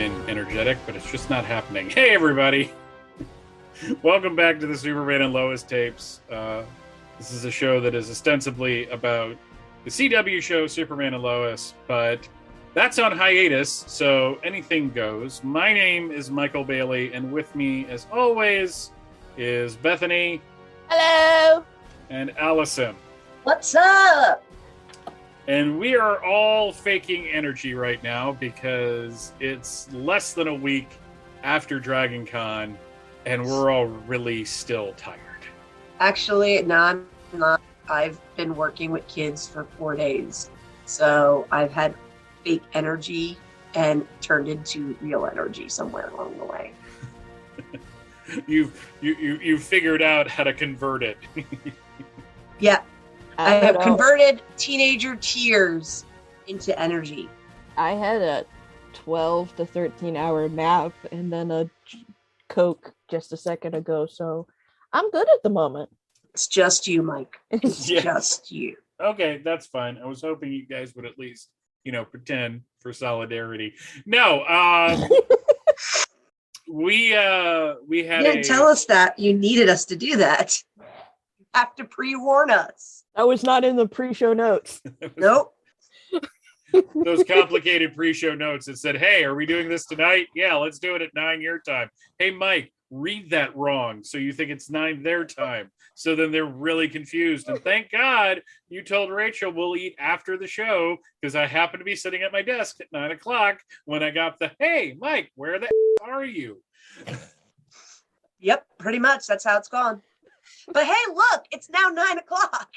in energetic, but it's just not happening. Hey, everybody. Welcome back to the Superman and Lois tapes. This is a show that is ostensibly about the CW show Superman and Lois, but that's on hiatus, so anything goes. My name is Michael Bailey, and with me, as always, is Bethany. Hello. And Allison. What's up? And we are all faking energy right now because it's less than a week after Dragon Con, and we're all really still tired. Actually, no, I'm not. I've been working with kids for 4 days, so I've had fake energy and turned into real energy somewhere along the way. You've figured out how to convert it. Yeah. I have converted teenager tears into energy. I had a 12 to 13 hour nap and then a Coke just a second ago, so I'm good at the moment. It's just you, Mike. It's just you. Okay, that's fine. I was hoping you guys would at least, pretend for solidarity. No, we had. You didn't tell us that you needed us to do that. You have to pre-warn us. I was not in the pre-show notes. Nope. Those complicated pre-show notes that said, hey, are we doing this tonight? Yeah, let's do it at 9 your time. Hey, Mike, read that wrong. So you think it's 9 their time. So then they're really confused. And thank God you told Rachel we'll eat after the show because I happen to be sitting at my desk at 9 o'clock when I got the, hey, Mike, where the are you? Yep, pretty much. That's how it's gone. But hey, look, it's now 9 o'clock.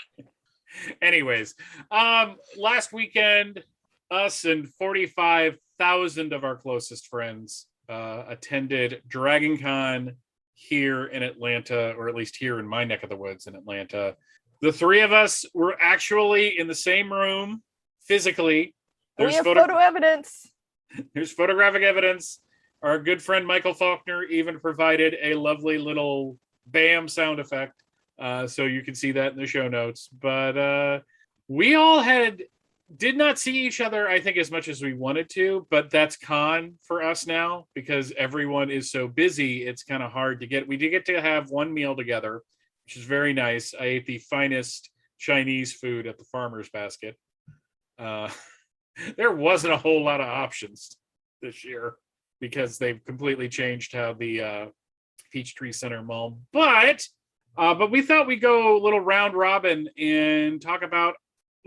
Anyways, last weekend, us and 45,000 of our closest friends attended Dragon Con here in Atlanta, or at least here in my neck of the woods in Atlanta. The three of us were actually in the same room physically. We have photo evidence. There's photographic evidence. Our good friend Michael Faulkner even provided a lovely little bam sound effect. So you can see that in the show notes. But we all did not see each other, I think, as much as we wanted to, but that's con for us now because everyone is so busy. It's kind of hard to get. We did get to have one meal together, which is very nice. I ate the finest Chinese food at the Farmer's Basket. There wasn't a whole lot of options this year because they've completely changed how the Peachtree Center Mall. But we thought we'd go a little round robin and talk about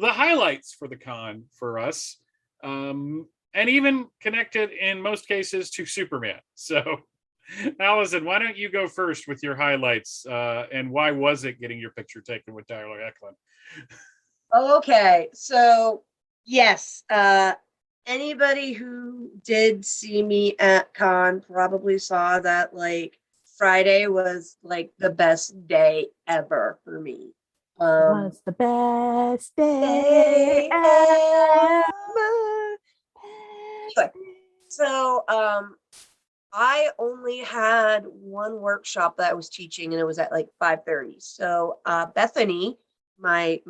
the highlights for the con for us, and even connected in most cases to Superman. So, Allison, why don't you go first with your highlights, and why was it getting your picture taken with Tyler Eklund? Okay, so yes, anybody who did see me at con probably saw that Friday was the best day ever for me. Was the best day ever. Anyway, so I only had one workshop that I was teaching, and it was at 5:30. So Bethany, my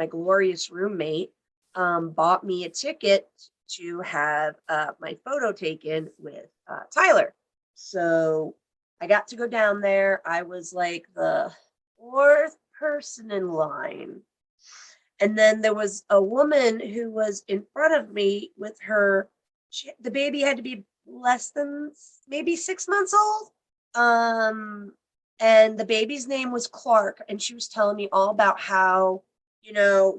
glorious roommate, bought me a ticket to have my photo taken with Tyler. So I got to go down there. I was the fourth person in line. And then there was a woman who was in front of me with the baby had to be less than maybe 6 months old. And the baby's name was Clark. And she was telling me all about how,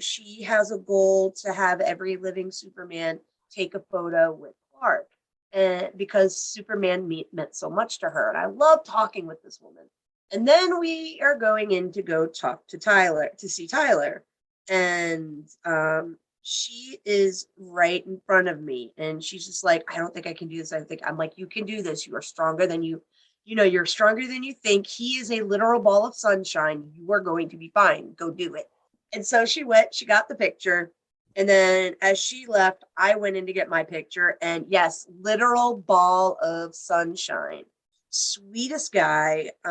she has a goal to have every living Superman take a photo with Clark. And because Superman meant so much to her. And I love talking with this woman. And then we are going in to go talk to Tyler, to see Tyler. And she is right in front of me. And she's just I don't think I can do this. I'm like, you can do this. You are stronger than you're stronger than you think. He is a literal ball of sunshine. You are going to be fine. Go do it. And so she went, she got the picture. And then as she left, I went in to get my picture. And yes, literal ball of sunshine. Sweetest guy. We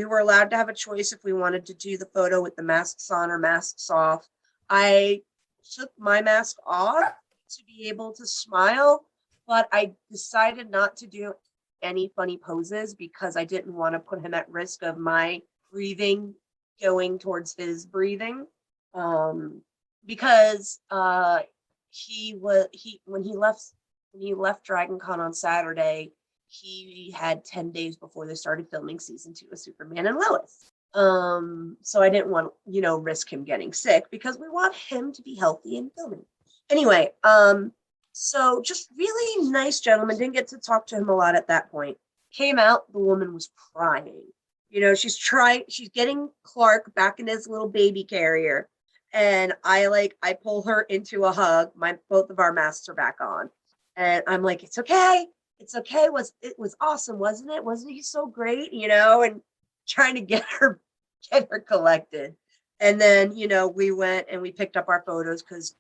were allowed to have a choice if we wanted to do the photo with the masks on or masks off. I took my mask off to be able to smile, but I decided not to do any funny poses because I didn't want to put him at risk of my breathing going towards his breathing. Because when he left Dragon Con on Saturday, he had 10 days before they started filming season 2 of Superman and Lois. So I didn't want, risk him getting sick because we want him to be healthy and filming. Anyway, so just really nice gentleman. Didn't get to talk to him a lot at that point. Came out, the woman was crying. She's getting Clark back in his little baby carrier. And I pull her into a hug. Both of our masks are back on. And I'm like, it's okay. It's okay. It was awesome, wasn't it? Wasn't he so great? And trying to get her collected. And then, we went and we picked up our photos because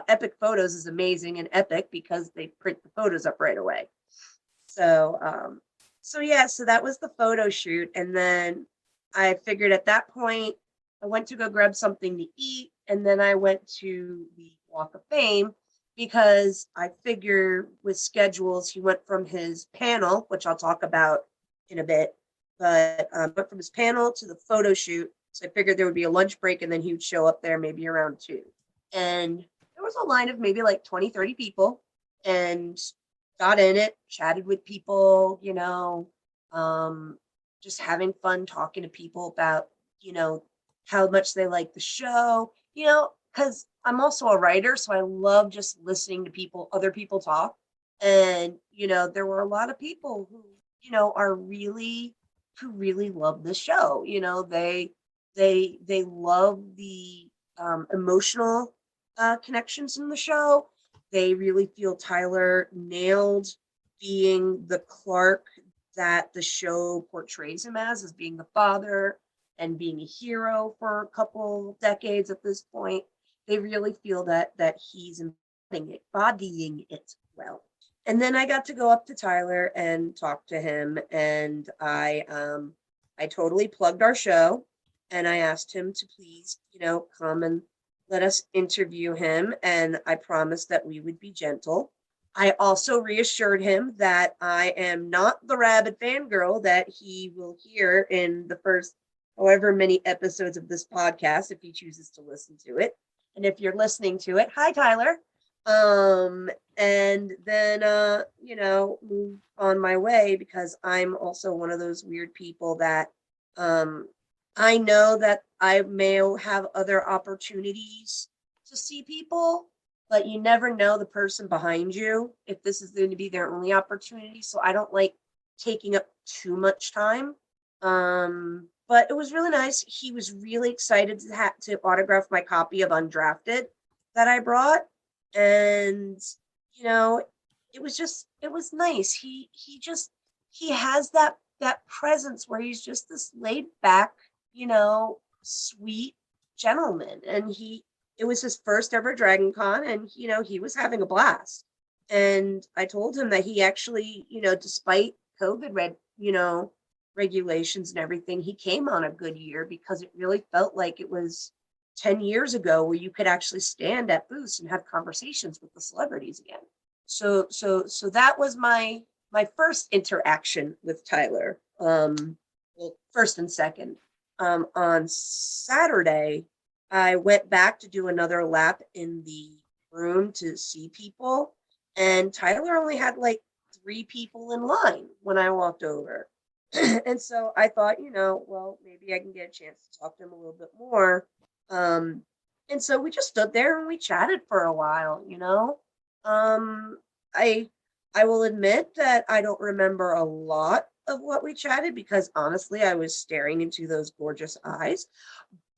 Epic Photos is amazing and epic because they print the photos up right away. So that was the photo shoot. And then I figured at that point, I went to go grab something to eat. And then I went to the Walk of Fame because I figure with schedules, he went from his panel, which I'll talk about in a bit, but went from his panel to the photo shoot. So I figured there would be a lunch break and then he would show up there maybe around 2. And there was a line of maybe like 20, 30 people and got in it, chatted with people, just having fun talking to people about, how much they like the show, because I'm also a writer. So I love just listening to other people talk. And, there were a lot of people who, who really love the show. They love the emotional connections in the show. They really feel Tyler nailed being the Clark that the show portrays him as being the father and being a hero for a couple decades at this point. They really feel that he's embodying it well. And then I got to go up to Tyler and talk to him, and I totally plugged our show, and I asked him to please, come and let us interview him, and I promised that we would be gentle. I also reassured him that I am not the rabid fangirl that he will hear in the first however many episodes of this podcast, if he chooses to listen to it. And if you're listening to it, hi, Tyler. And then, move on my way because I'm also one of those weird people that I know that I may have other opportunities to see people, but you never know the person behind you if this is going to be their only opportunity. So I don't like taking up too much time. But it was really nice. He was really excited to autograph my copy of Undrafted that I brought. And, it was nice. He has that presence where he's just this laid back, sweet gentleman. And it was his first ever Dragon Con and, he was having a blast. And I told him that he actually, despite COVID regulations and everything, he came on a good year because it really felt like it was 10 years ago where you could actually stand at booths and have conversations with the celebrities again. So that was my first interaction with Tyler. First and second. On Saturday, I went back to do another lap in the room to see people, and Tyler only had like 3 people in line when I walked over. And so I thought, well, maybe I can get a chance to talk to him a little bit more. And so we just stood there and we chatted for a while, I will admit that I don't remember a lot of what we chatted because honestly, I was staring into those gorgeous eyes.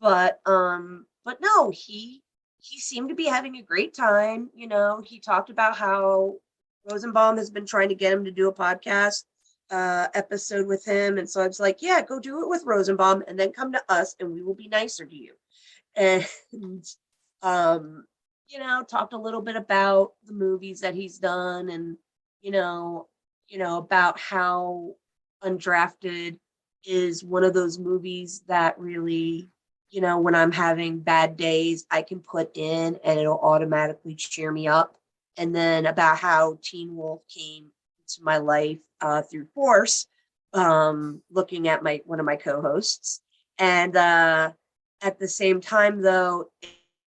But no, he seemed to be having a great time. He talked about how Rosenbaum has been trying to get him to do a podcast episode with him. And so I was like, yeah, go do it with Rosenbaum and then come to us and we will be nicer to you. And, talked a little bit about the movies that he's done and, about how Undrafted is one of those movies that really, when I'm having bad days, I can put in and it'll automatically cheer me up. and then about how Teen Wolf came into my life through Force, looking at one of my co-hosts. And at the same time, though,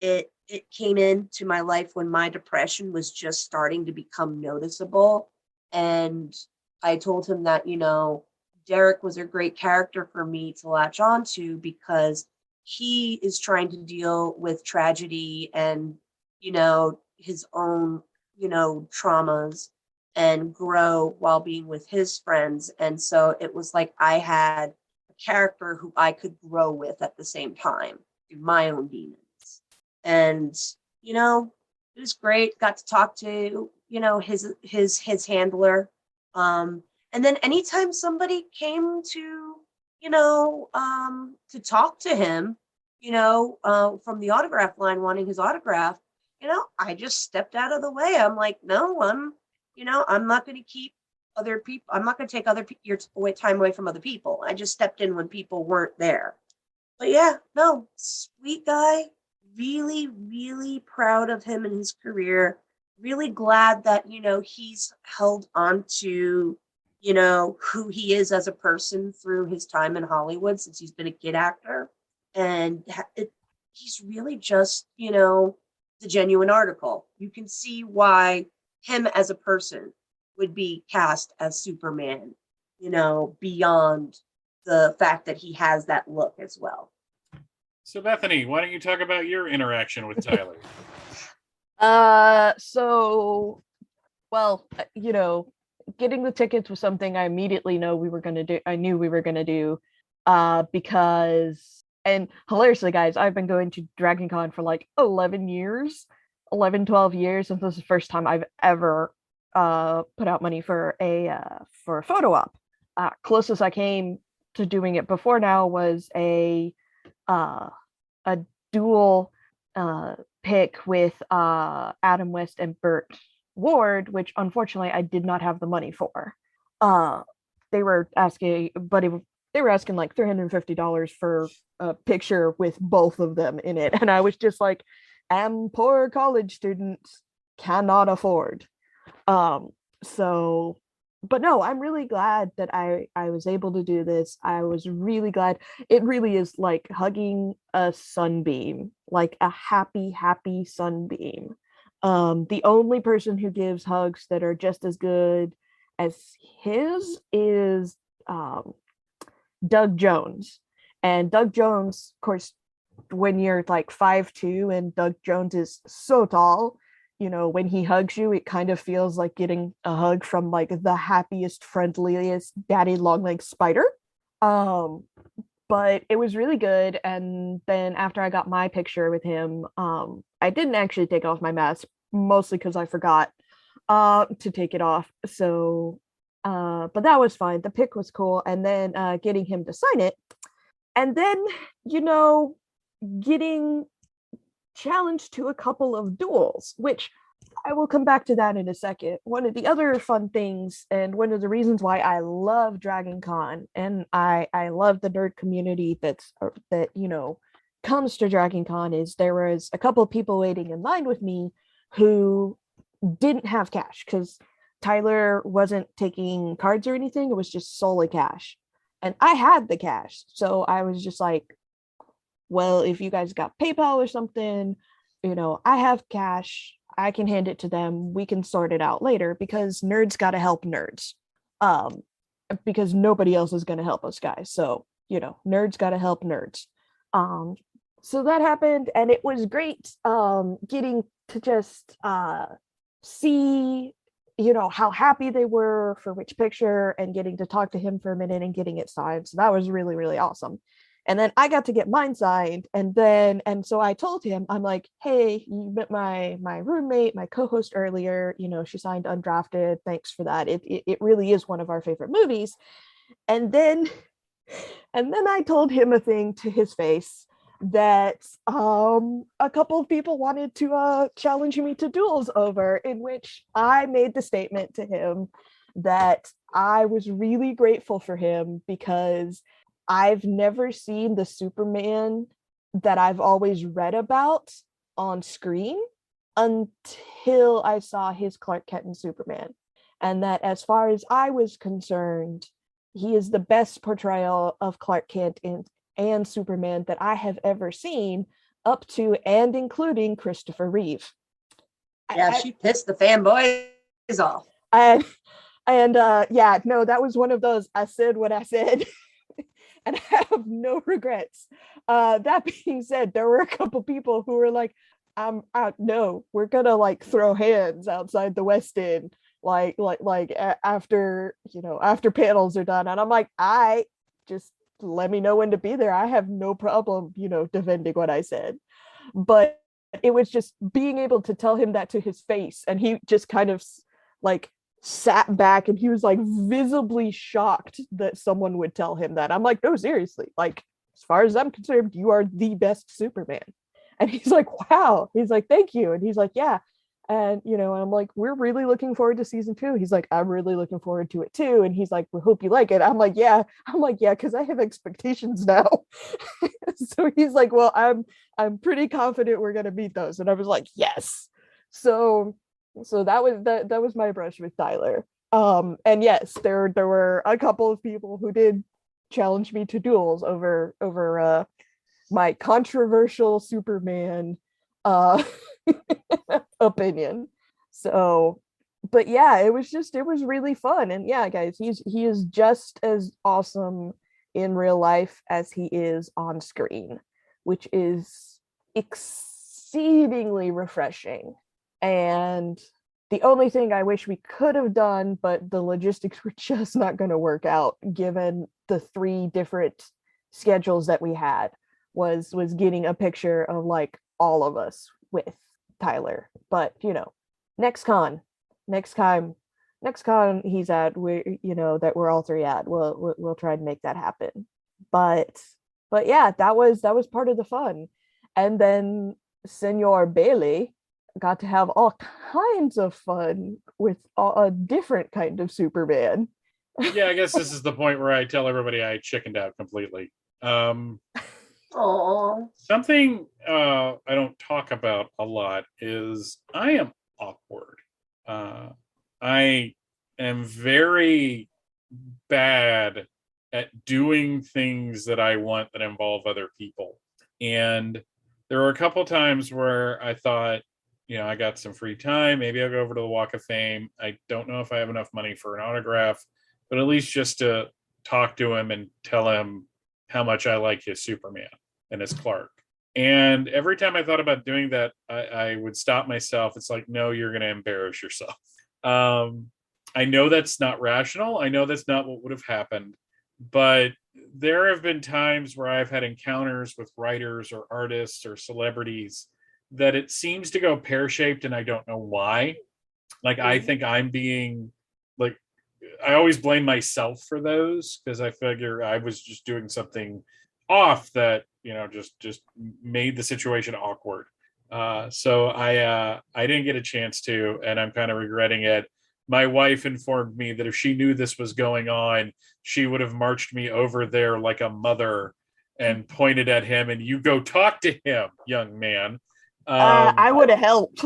it came into my life when my depression was just starting to become noticeable. And I told him that, Derek was a great character for me to latch on to, because he is trying to deal with tragedy and, his own, traumas, and grow while being with his friends. And so it was like I had a character who I could grow with at the same time through my own demons. And, it was great. Got to talk to, his handler. And then anytime somebody came to, to talk to him, from the autograph line wanting his autograph, I just stepped out of the way. I'm like, no, I'm not going to keep other people. I'm not going to take your time away from other people. I just stepped in when people weren't there. But yeah, no, sweet guy. Really, really proud of him and his career. Really glad that, he's held on to, who he is as a person through his time in Hollywood, since he's been a kid actor. And he's really just, the genuine article. You can see why him as a person would be cast as Superman, beyond the fact that he has that look as well. So Bethany, why don't you talk about your interaction with Tyler? Getting the tickets was something I immediately knew we were going to do, because, and hilariously, guys, I've been going to Dragon Con for like 12 years, and this is the first time I've ever put out money for a photo op. Closest I came to doing it before now was a dual pick with Adam West and Burt Ward, which unfortunately I did not have the money for. They were asking like $350 for a picture with both of them in it, and I was just like, "I'm poor college students, cannot afford." But no, I'm really glad that I was able to do this. I was really glad. It really is like hugging a sunbeam, like a happy sunbeam. The only person who gives hugs that are just as good as his is Doug Jones. And Doug Jones, of course, when you're like 5'2" and Doug Jones is so tall, when he hugs you, it kind of feels like getting a hug from like the happiest, friendliest daddy long leg spider. But it was really good. And then after I got my picture with him, I didn't actually take off my mask, mostly because I forgot to take it off. So, but that was fine. The pic was cool. And then getting him to sign it. And then, getting challenged to a couple of duels, which I will come back to that in a second. One of the other fun things, and one of the reasons why I love Dragon Con, and I love the nerd community that comes to Dragon Con, is there was a couple of people waiting in line with me who didn't have cash, because Tyler wasn't taking cards or anything. It was just solely cash, and I had the cash. So I was just like, well, if you guys got PayPal or something, I have cash, I can hand it to them. We can sort it out later, because nerds got to help nerds. Because nobody else is going to help us, guys. So, nerds got to help nerds. So that happened, and it was great getting to just see, how happy they were for which picture, and getting to talk to him for a minute and getting it signed. So that was really, really awesome. And then I got to get mine signed. And so I told him, I'm like, hey, you met my roommate, my co-host earlier, she signed Undrafted. Thanks for that. It really is one of our favorite movies. And then I told him a thing to his face that a couple of people wanted to challenge me to duels over, in which I made the statement to him that I was really grateful for him, because I've never seen the Superman that I've always read about on screen. until I saw his Clark Kent and Superman. And that, as far as I was concerned, he is the best portrayal of Clark Kent and Superman that I have ever seen, up to and including Christopher Reeve. Yeah, she pissed the fanboys off. And yeah, no, that was one of those, I said what I said. And I have no regrets. That being said, there were a couple people who were like, no, we're gonna like throw hands outside the West End, after, after panels are done. And I'm like, I just let me know when to be there. I have no problem, defending what I said. But it was just being able to tell him that to his face, and he just kind of like sat back, and he was like visibly shocked that someone would tell him that. I'm like, no, seriously, like, as far as I'm concerned, you are the best Superman. And he's like, wow. He's like, thank you. And he's like, yeah. And I'm like, we're really looking forward to season 2. He's like, I'm really looking forward to it too. And he's like, we hope you like it. I'm like, yeah, because I have expectations now. So he's like, well, I'm pretty confident we're gonna meet those. And I was like, yes. So that was my brush with Tyler. And yes, there were a couple of people who did challenge me to duels over my controversial Superman opinion. So, but yeah, it was really fun. And yeah, guys, he is just as awesome in real life as he is on screen, which is exceedingly refreshing. And the only thing I wish we could have done, but the logistics were just not going to work out given the 3 different schedules that we had, was getting a picture of like all of us with Tyler. But next con he's at, that we're all 3 at, we'll try and make that happen. But yeah, that was part of the fun. And then Senor Bailey got to have all kinds of fun with a different kind of Superman. Yeah, I guess this is the point where I tell everybody I chickened out completely. Something I don't talk about a lot is I am awkward. I am very bad at doing things that I want that involve other people. And there were a couple times where I thought, I got some free time. Maybe I'll go over to the Walk of Fame. I don't know if I have enough money for an autograph, but at least just to talk to him and tell him how much I like his Superman and his Clark. And every time I thought about doing that, I would stop myself. It's like, no, you're going to embarrass yourself. I know that's not rational. I know that's not what would have happened. But there have been times where I've had encounters with writers or artists or celebrities that it seems to go pear-shaped, and I don't know why. Like, I think I'm being, like, I always blame myself for those because I figure I was just doing something off that, just made the situation awkward. So I didn't get a chance to, and I'm kind of regretting it. My wife informed me that if she knew this was going on, she would have marched me over there like a mother and pointed at him, and you go talk to him, young man. I would have helped.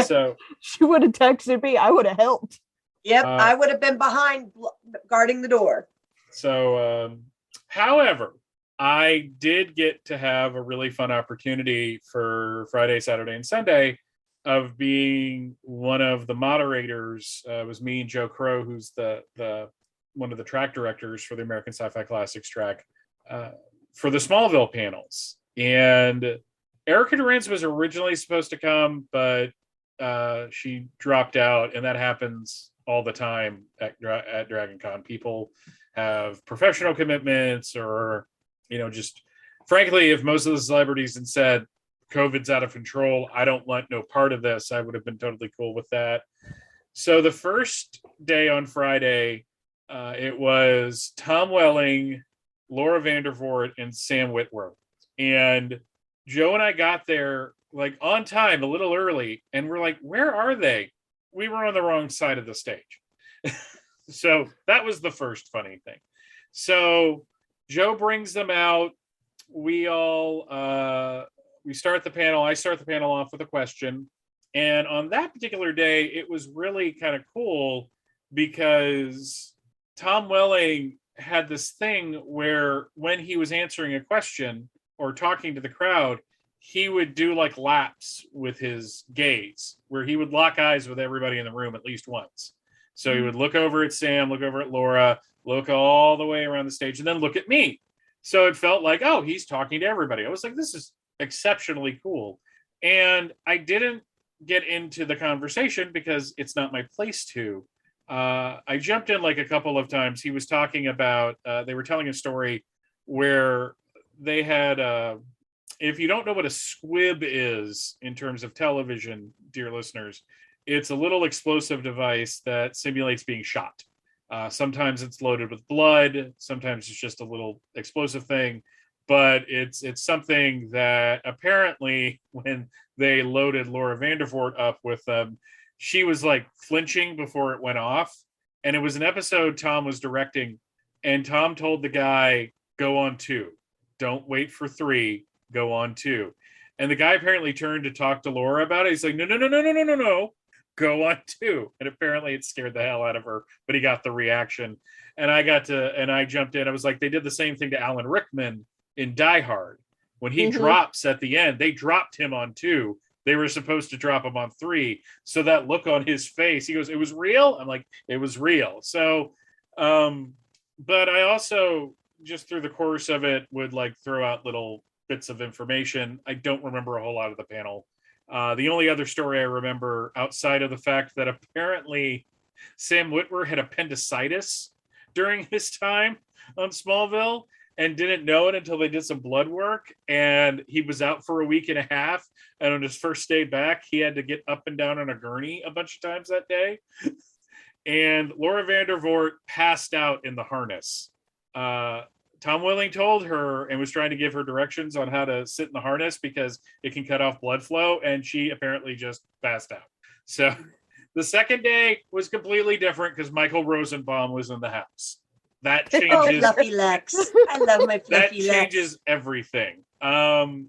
So she would have texted me. I would have helped. Yep, I would have been behind guarding the door. So, however, I did get to have a really fun opportunity for Friday, Saturday, and Sunday of being one of the moderators. It was me and Joe Crow, who's the one of the track directors for the American Sci-Fi Classics track, for the Smallville panels. And Erica Durance was originally supposed to come, but she dropped out, and that happens all the time at Dragon Con. People have professional commitments, or just frankly, if most of the celebrities had said COVID's out of control, I don't want no part of this, I would have been totally cool with that. So the first day on Friday, it was Tom Welling, Laura Vandervoort, and Sam Whitworth. And Joe and I got there like on time, a little early, and we're like, where are they? We were on the wrong side of the stage. So that was the first funny thing. So Joe brings them out. We all we start the panel. I start the panel off with a question. And on that particular day, it was really kind of cool because Tom Welling had this thing where when he was answering a question or talking to the crowd, he would do like laps with his gaze where he would lock eyes with everybody in the room at least once. So he would look over at Sam, look over at Laura, look all the way around the stage, and then look at me. So it felt like, oh, he's talking to everybody. I was like, this is exceptionally cool. And I didn't get into the conversation because it's not my place to. I jumped in like a couple of times. He was talking about, they were telling a story where they had, if you don't know what a squib is in terms of television, dear listeners, it's a little explosive device that simulates being shot. Sometimes it's loaded with blood. Sometimes it's just a little explosive thing. But it's something that apparently when they loaded Laura Vandervoort up with them, she was like flinching before it went off. And it was an episode Tom was directing. And Tom told the guy, go on 2. Don't wait for 3. Go on 2. And the guy apparently turned to talk to Laura about it. He's like, no. Go on 2. And apparently it scared the hell out of her, but he got the reaction. And I jumped in. I was like, they did the same thing to Alan Rickman in Die Hard. When he drops at the end, they dropped him on 2. They were supposed to drop him on 3. So that look on his face, he goes, it was real? I'm like, it was real. So, but I also, just through the course of it, would like throw out little bits of information. I don't remember a whole lot of the panel. The only other story I remember outside of the fact that apparently Sam Witwer had appendicitis during his time on Smallville and didn't know it until they did some blood work. And he was out for a week and a half. And on his first day back, he had to get up and down on a gurney a bunch of times that day. And Laura Vandervoort passed out in the harness. Tom Welling told her and was trying to give her directions on how to sit in the harness because it can cut off blood flow. And she apparently just passed out. So the second day was completely different because Michael Rosenbaum was in the house. That changes. Fluffy Lex. I love my fluffy Lex. That changes everything. And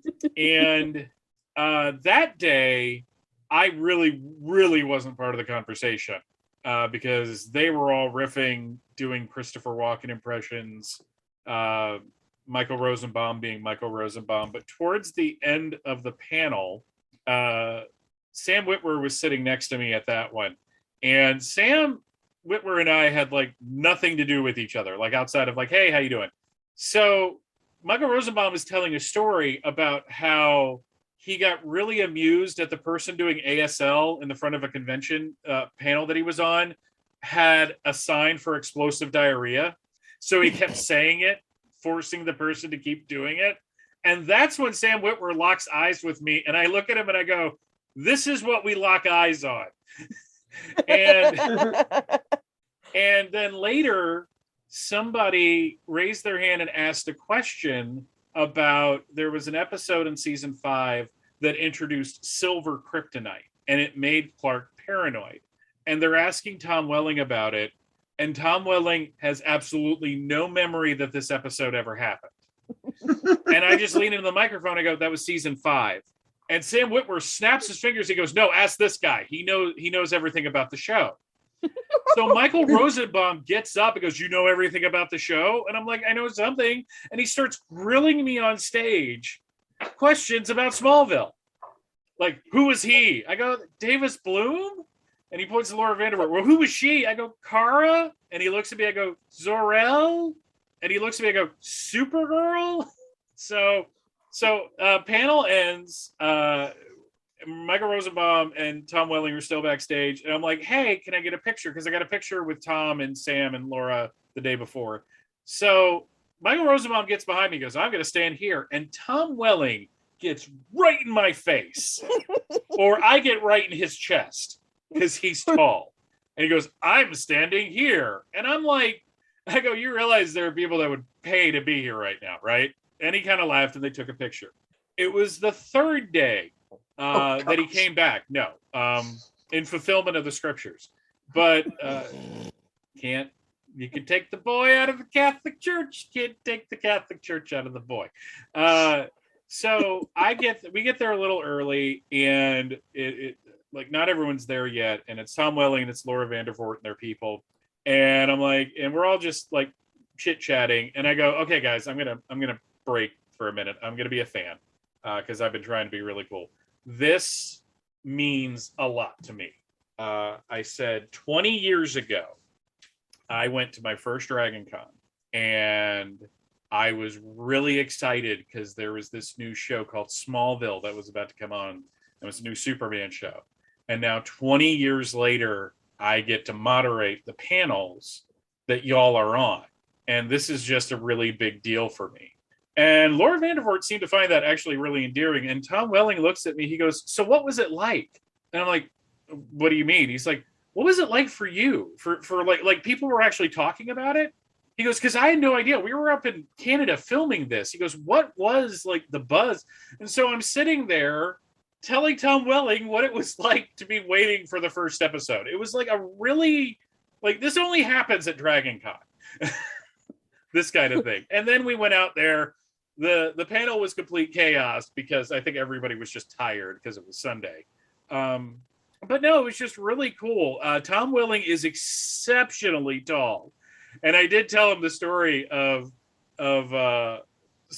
that day, I really wasn't part of the conversation because they were all riffing, doing Christopher Walken impressions, Michael Rosenbaum being Michael Rosenbaum. But towards the end of the panel, Sam Witwer was sitting next to me at that one. And Sam Witwer and I had like nothing to do with each other, like outside of like, hey, how you doing? So Michael Rosenbaum is telling a story about how he got really amused at the person doing ASL in the front of a convention panel that he was on had a sign for explosive diarrhea. So he kept saying it, forcing the person to keep doing it. And that's when Sam Witwer locks eyes with me. And I look at him and I go, this is what we lock eyes on. And then later, somebody raised their hand and asked a question about, there was an episode in season 5 that introduced silver kryptonite, and it made Clark paranoid. And they're asking Tom Welling about it. And Tom Welling has absolutely no memory that this episode ever happened. And I just lean into the microphone. I go, that was season 5. And Sam Witwer snaps his fingers. He goes, no, ask this guy. He knows everything about the show. So Michael Rosenbaum gets up and goes, you know everything about the show? And I'm like, I know something. And he starts grilling me on stage questions about Smallville. Like, who was he? I go, Davis Bloom? And he points to Laura Vandervoort. Well, who was she? I go, Kara? And he looks at me. I go, Zor-El? And he looks at me. I go, Supergirl? So panel ends. Michael Rosenbaum and Tom Welling are still backstage. And I'm like, hey, can I get a picture? Because I got a picture with Tom and Sam and Laura the day before. So Michael Rosenbaum gets behind me and goes, I'm going to stand here. And Tom Welling gets right in my face. Or I get right in his chest because he's tall. And he goes, I'm standing here. And I'm like, I go, you realize there are people that would pay to be here right now, right? And he kind of laughed and they took a picture. It was the third day that he came back. No, in fulfillment of the scriptures. But you can take the boy out of the Catholic Church. You can't take the Catholic Church out of the boy. So we get there a little early, and like not everyone's there yet, and it's Tom Welling and it's Laura Vandervoort and their people, and I'm like, and we're all just like chit chatting, and I go, okay, guys, I'm gonna break for a minute. I'm gonna be a fan because I've been trying to be really cool. This means a lot to me. I said 20 years ago, I went to my first Dragon Con, and I was really excited because there was this new show called Smallville that was about to come on. It was a new Superman show. And now 20 years later, I get to moderate the panels that y'all are on. And this is just a really big deal for me. And Laura Vandervoort seemed to find that actually really endearing. And Tom Welling looks at me, he goes, so what was it like? And I'm like, what do you mean? He's like, what was it like for you? For like people were actually talking about it? He goes, because I had no idea. We were up in Canada filming this. He goes, what was like the buzz? And so I'm sitting there telling Tom Welling what it was like to be waiting for the first episode. It was like a really, like, this only happens at Dragon Con. This kind of thing. And then we went out there. The panel was complete chaos because I think everybody was just tired because it was Sunday. But no, it was just really cool. Tom Welling is exceptionally tall. And I did tell him the story of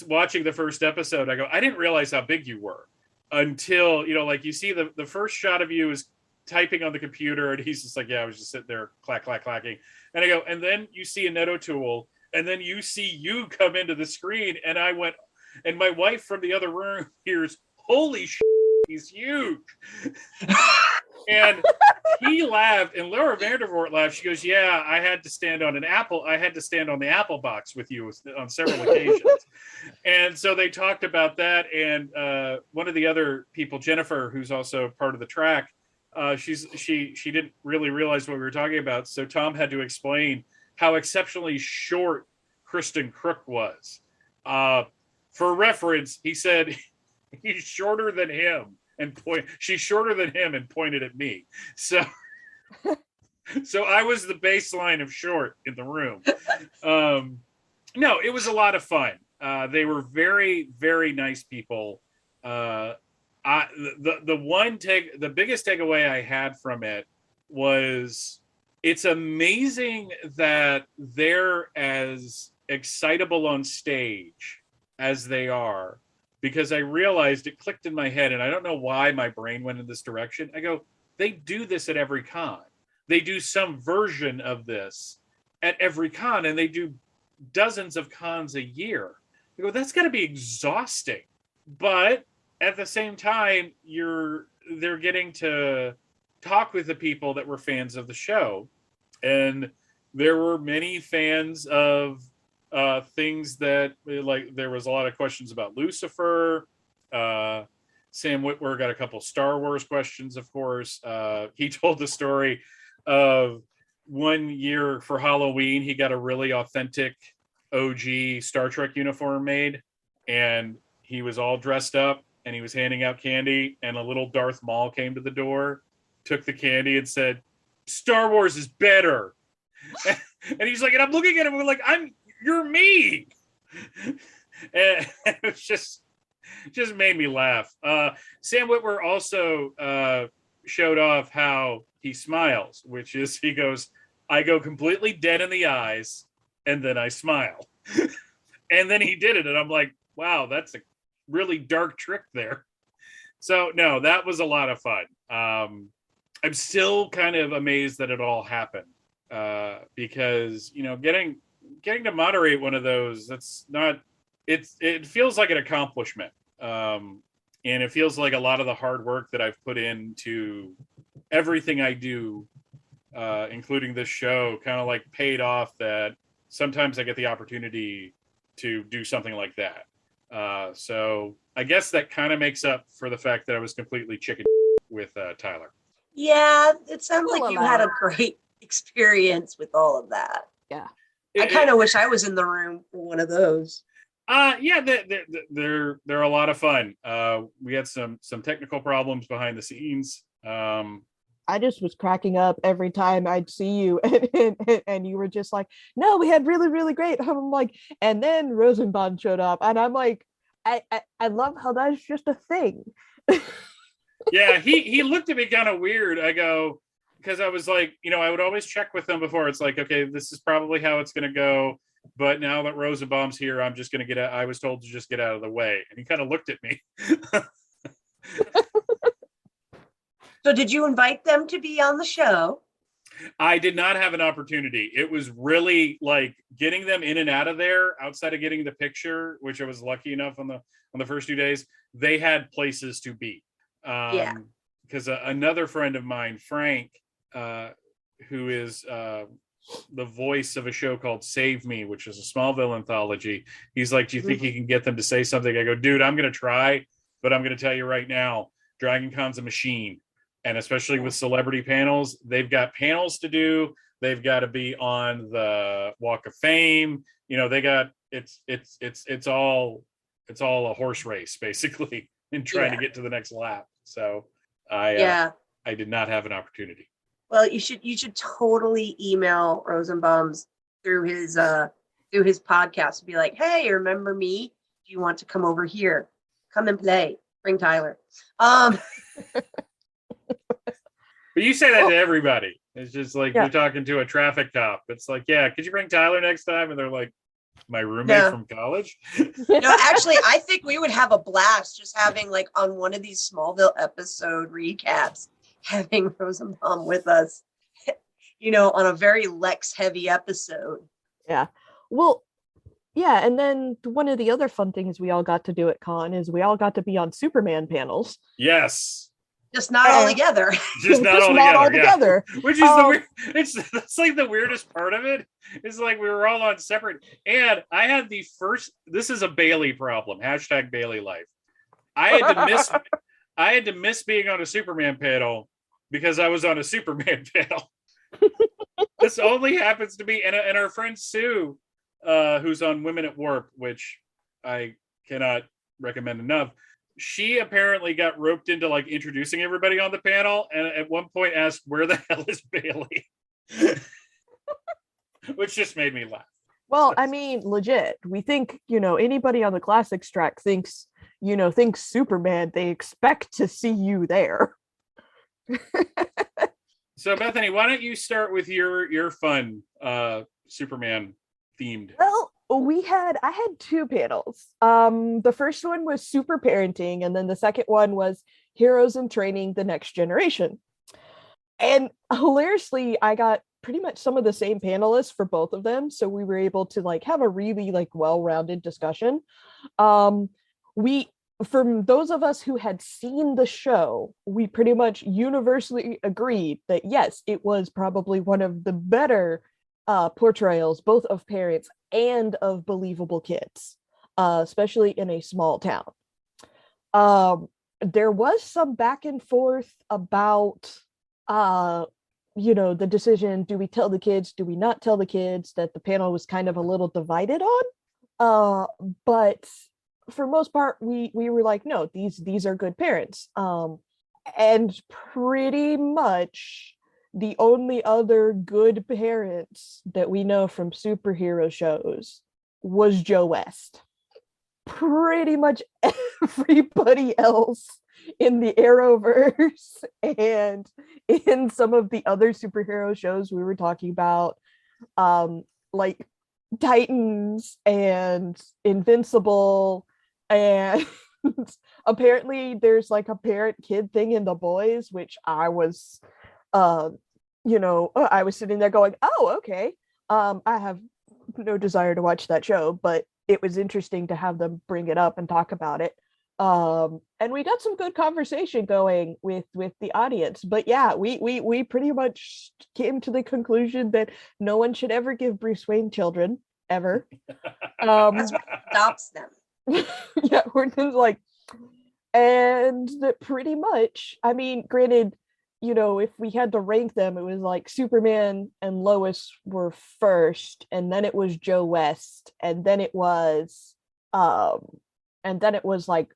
watching the first episode. I go, I didn't realize how big you were until, like you see the first shot of you is typing on the computer, and he's just like, yeah, I was just sitting there clacking. And I go, and then you see Annette O'Toole, and then you see you come into the screen, and I went, and my wife from the other room hears, holy shit, he's huge. And he laughed, and Laura Vandervoort laughed. She goes, yeah, I had to stand on the apple box with you on several occasions. And so they talked about that. And one of the other people, Jennifer, who's also part of the track, she didn't really realize what we were talking about. So Tom had to explain how exceptionally short Kristen Crook was. For reference, he said he's shorter than him. She's shorter than him and pointed at me. So I was the baseline of short in the room. No, it was a lot of fun. They were very, very nice people. The biggest takeaway I had from it was it's amazing that they're as excitable on stage as they are. Because I realized it clicked in my head, and I don't know why my brain went in this direction. I go, they do this at every con. They do some version of this at every con, and they do dozens of cons a year. I go, that's got to be exhausting. But at the same time, they're getting to talk with the people that were fans of the show. And there were many fans of things that, like, there was a lot of questions about Lucifer. Sam Witwer got a couple Star Wars questions, of course. He told the story of one year for Halloween, he got a really authentic OG Star Trek uniform made, and he was all dressed up, and he was handing out candy, and a little Darth Maul came to the door, took the candy, and said, "Star Wars is better." And he's like, and I'm looking at him, we're like, you're me. And it was just made me laugh. Sam Witwer also showed off how he smiles, which is, he goes, I go completely dead in the eyes, and then I smile. And then he did it, and I'm like, wow, that's a really dark trick there. So no, that was a lot of fun. I'm still kind of amazed that it all happened, because getting to moderate one of those, it feels like an accomplishment. And it feels like a lot of the hard work that I've put into everything I do, including this show, kind of like paid off, that sometimes I get the opportunity to do something like that. So I guess that kind of makes up for the fact that I was completely chicken with Tyler. Yeah, it sounds like you had a great experience with all of that. Yeah. I kind of wish I was in the room for one of those. Yeah, they're a lot of fun. We had some technical problems behind the scenes. I just was cracking up every time I'd see you, and you were just like, no, we had really, really great. I'm like, and then Rosenbaum showed up, and I'm like, I love how that's just a thing. Yeah, he looked at me kind of weird. I go, because I was like, I would always check with them before. It's like, okay, this is probably how it's going to go. But now that Rosenbaum's here, I'm just going to get out. I was told to just get out of the way. And he kind of looked at me. So did you invite them to be on the show? I did not have an opportunity. It was really like getting them in and out of there outside of getting the picture, which I was lucky enough on the first 2 days. They had places to be. Yeah. Because another friend of mine, Frank, who is the voice of a show called Save Me, which is a Smallville anthology. He's like, do you think you can get them to say something? I go, dude, I'm going to try, but I'm going to tell you right now, Dragon Con's a machine. And especially with celebrity panels, they've got panels to do. They've got to be on the Walk of Fame. They got it's all a horse race basically in trying to get to the next lap. So I did not have an opportunity. Well, you should totally email Rosenbaum's through his podcast and be like, hey, remember me? Do you want to come over here? Come and play. Bring Tyler. But you say that to everybody. It's just like you're talking to a traffic cop. It's like, yeah, could you bring Tyler next time? And they're like, my roommate from college? No, actually, I think we would have a blast just having like on one of these Smallville episode recaps, having Rosenbaum with us, on a very Lex heavy episode. Yeah. Well, yeah. And then one of the other fun things we all got to do at con is we all got to be on Superman panels. Yes. Just not all together. Just not all together. Yeah. Which is the weird. That's like the weirdest part of it. Is like we were all on separate. And I had the first. This is a Bailey problem. # Bailey life. I had to miss being on a Superman panel because I was on a Superman panel. This only happens to be, and our friend Sue, who's on Women at Warp, which I cannot recommend enough. She apparently got roped into like introducing everybody on the panel, and at one point asked, "Where the hell is Bailey?" Which just made me laugh. Well, I mean, legit. We think, anybody on the Classics track thinks Superman. They expect to see you there. So, Bethany, why don't you start with your fun Superman themed? Well, I had 2 panels. The first one was super parenting, and then the second one was heroes in training, the next generation. And hilariously, I got pretty much some of the same panelists for both of them, so we were able to like have a really like well-rounded discussion. From those of us who had seen the show, we pretty much universally agreed that yes, it was probably one of the better portrayals, both of parents and of believable kids, especially in a small town. There was some back and forth about, the decision, do we tell the kids, do we not tell the kids, that the panel was kind of a little divided on. But for most part, we were like, no, these are good parents. And pretty much the only other good parents that we know from superhero shows was Joe West. Pretty much everybody else in the Arrowverse and in some of the other superhero shows we were talking about, like Titans and Invincible, and apparently there's like a parent-kid thing in The Boys, which I was I was sitting there going, oh, okay. I have no desire to watch that show, but it was interesting to have them bring it up and talk about it. And we got some good conversation going with the audience. But yeah, we pretty much came to the conclusion that no one should ever give Bruce Wayne children, ever. That's what stops them. Yeah, we're just like, and that pretty much, I mean, granted, if we had to rank them, it was like Superman and Lois were first, and then it was Joe West, and then it was like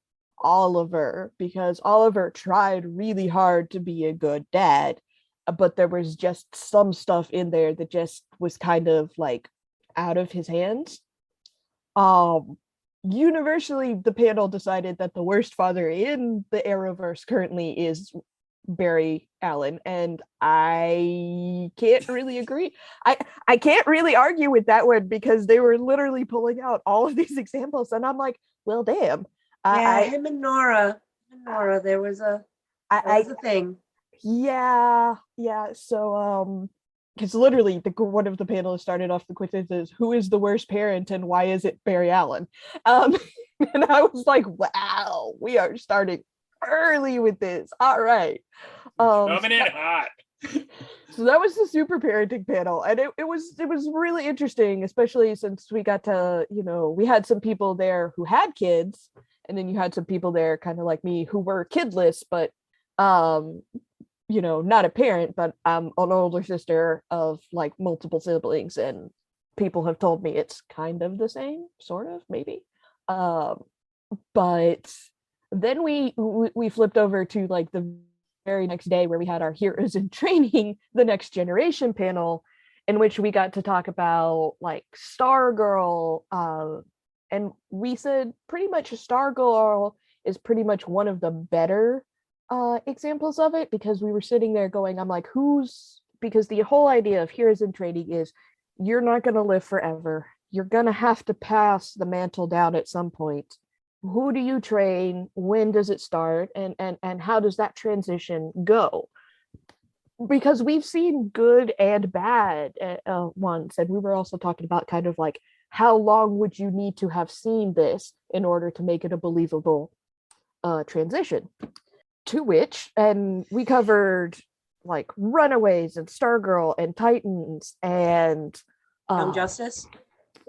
Oliver, because Oliver tried really hard to be a good dad, but there was just some stuff in there that just was kind of like out of his hands. universally the panel decided that the worst father in the Arrowverse currently is Barry Allen, and I can't really agree. I can't really argue with that one because they were literally pulling out all of these examples, and I'm like, well, damn. Yeah, I him and Nora. There was a I thing. yeah, yeah. So because literally one of the panelists started off the quiz is who is the worst parent and why is it Barry Allen? Um, and I was like, wow, we are starting early with this. All right. Coming in hot. So that was the super parenting panel, and it was really interesting, especially since we got to, we had some people there who had kids, and then you had some people there kind of like me who were kidless, but not a parent, but I'm an older sister of like multiple siblings, and people have told me it's kind of the same, sort of, maybe. But then we flipped over to like the very next day where we had our Heroes in Training, the Next Generation panel, in which we got to talk about like Stargirl. And we said pretty much Stargirl is pretty much one of the better examples of it, because we were sitting there going, I'm like, because the whole idea of Heroes in Training is you're not going to live forever. You're going to have to pass the mantle down at some point. Who do you train? When does it start? And how does that transition go? Because we've seen good and bad ones. And we were also talking about kind of like, how long would you need to have seen this in order to make it a believable transition? To which, and we covered like Runaways and Stargirl and Titans and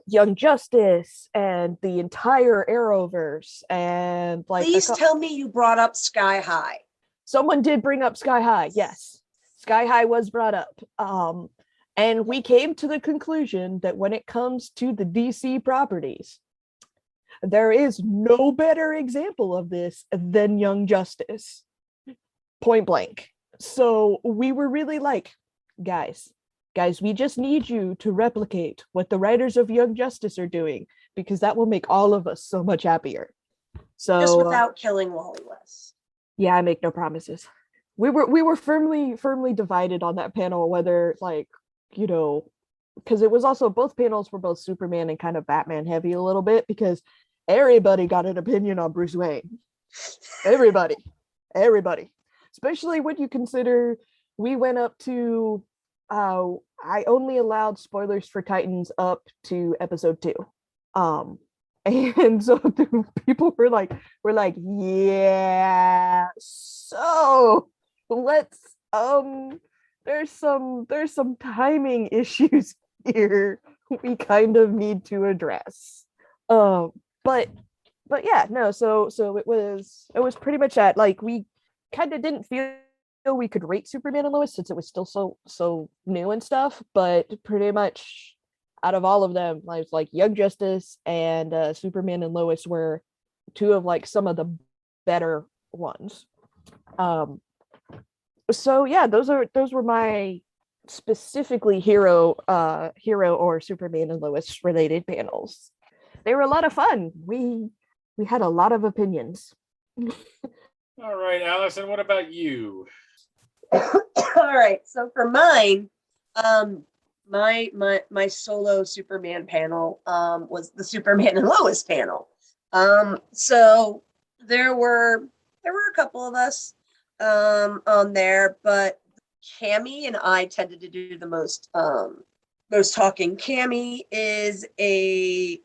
Young Justice and the entire Arrowverse, and like please tell me you brought up Sky High. Someone did bring up Sky High. Yes, Sky High was brought up. And we came to the conclusion that when it comes to the DC properties, there is no better example of this than Young Justice. Point blank. So we were really like, guys, we just need you to replicate what the writers of Young Justice are doing, because that will make all of us so much happier. So just without killing Wally West. Yeah, I make no promises. We were firmly divided on that panel, whether like, because it was also, both panels were both Superman and kind of Batman heavy a little bit, because everybody got an opinion on Bruce Wayne. Everybody. Especially when you consider we went up to I only allowed spoilers for Titans up to episode 2. And so people were like, yeah, so let's there's some timing issues here we kind of need to address. But yeah, no, so it was pretty much that, like, we kind of didn't feel we could rate Superman and Lois since it was still so new and stuff, but pretty much out of all of them, like Young Justice and Superman and Lois were two of like some of the better ones. So yeah, those were my specifically hero or Superman and Lois related panels. They were a lot of fun. We had a lot of opinions. All right, Allison, what about you? All right, so for mine, my solo Superman panel was the Superman and Lois panel. So there were a couple of us on there, but Cammie and I tended to do the most talking. Cammie is is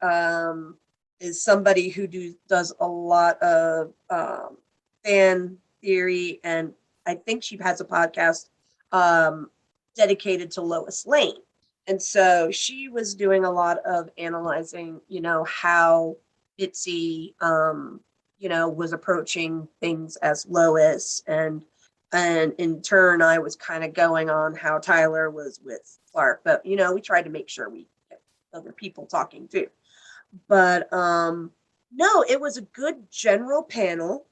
somebody who does a lot of fan theory, and I think she has a podcast dedicated to Lois Lane. And so she was doing a lot of analyzing, how Bitsy, was approaching things as Lois. And in turn, I was kind of going on how Tyler was with Clark. But, we tried to make sure we get other people talking too. But no, it was a good general panel.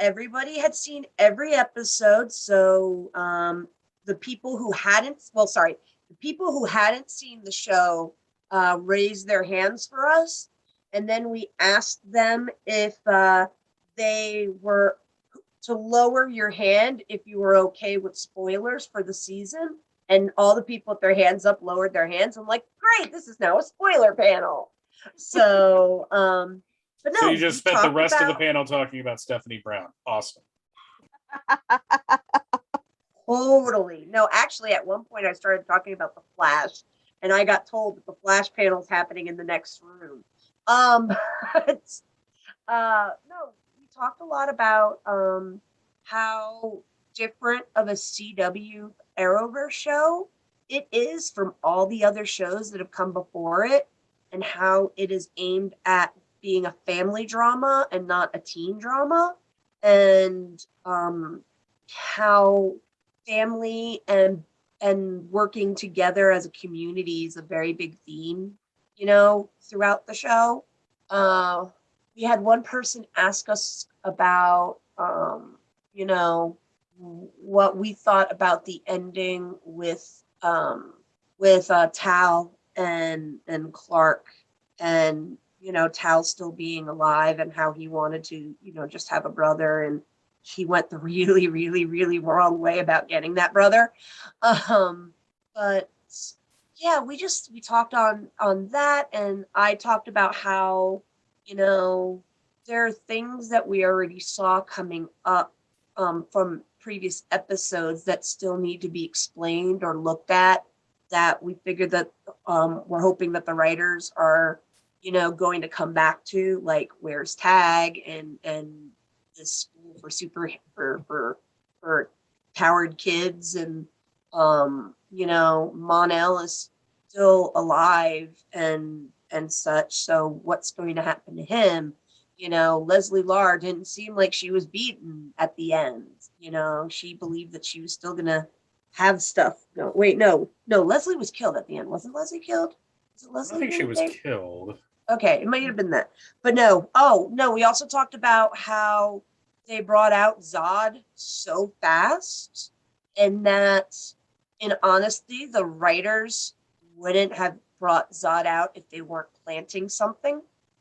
Everybody had seen every episode. So the people who hadn't seen the show raised their hands for us. and then we asked them if they were to lower your hand if you were okay with spoilers for the season. And all the people with their hands up lowered their hands. I'm like, great, this is now a spoiler panel. So, but no, So you just we spent the talked rest of the about- panel talking about Stephanie Brown. Awesome. Totally. No, actually, at one point I started talking about the Flash, and I got told that the Flash panel is happening in the next room. But, no, we talked a lot about how different of a CW Arrowverse show it is from all the other shows that have come before it, and how it is aimed at being a family drama and not a teen drama, and how family and working together as a community is a very big theme, you know, throughout the show. We had one person ask us about, you know, what we thought about the ending with Tal and Clark, and you know, Tal still being alive, and how he wanted to, you know, just have a brother, and he went the really, really, really wrong way about getting that brother. But yeah, we talked on that, and I talked about how, you know, there are things that we already saw coming up from previous episodes that still need to be explained or looked at, that we figured that we're hoping that the writers are, you know, going to come back to, like where's Tag, and the school for coward kids, and you know, Mon-El is still alive and such, so what's going to happen to him? You know, Leslie Lar didn't seem like she was beaten at the end. You know, she believed that she was still gonna have stuff. No, wait, no, Leslie was killed at the end. Wasn't Leslie killed? Was it I Leslie? think she was killed. Okay, it might have been that. But no. Oh, no, we also talked about how they brought out Zod so fast, and that in honesty, the writers wouldn't have brought Zod out if they weren't planting something.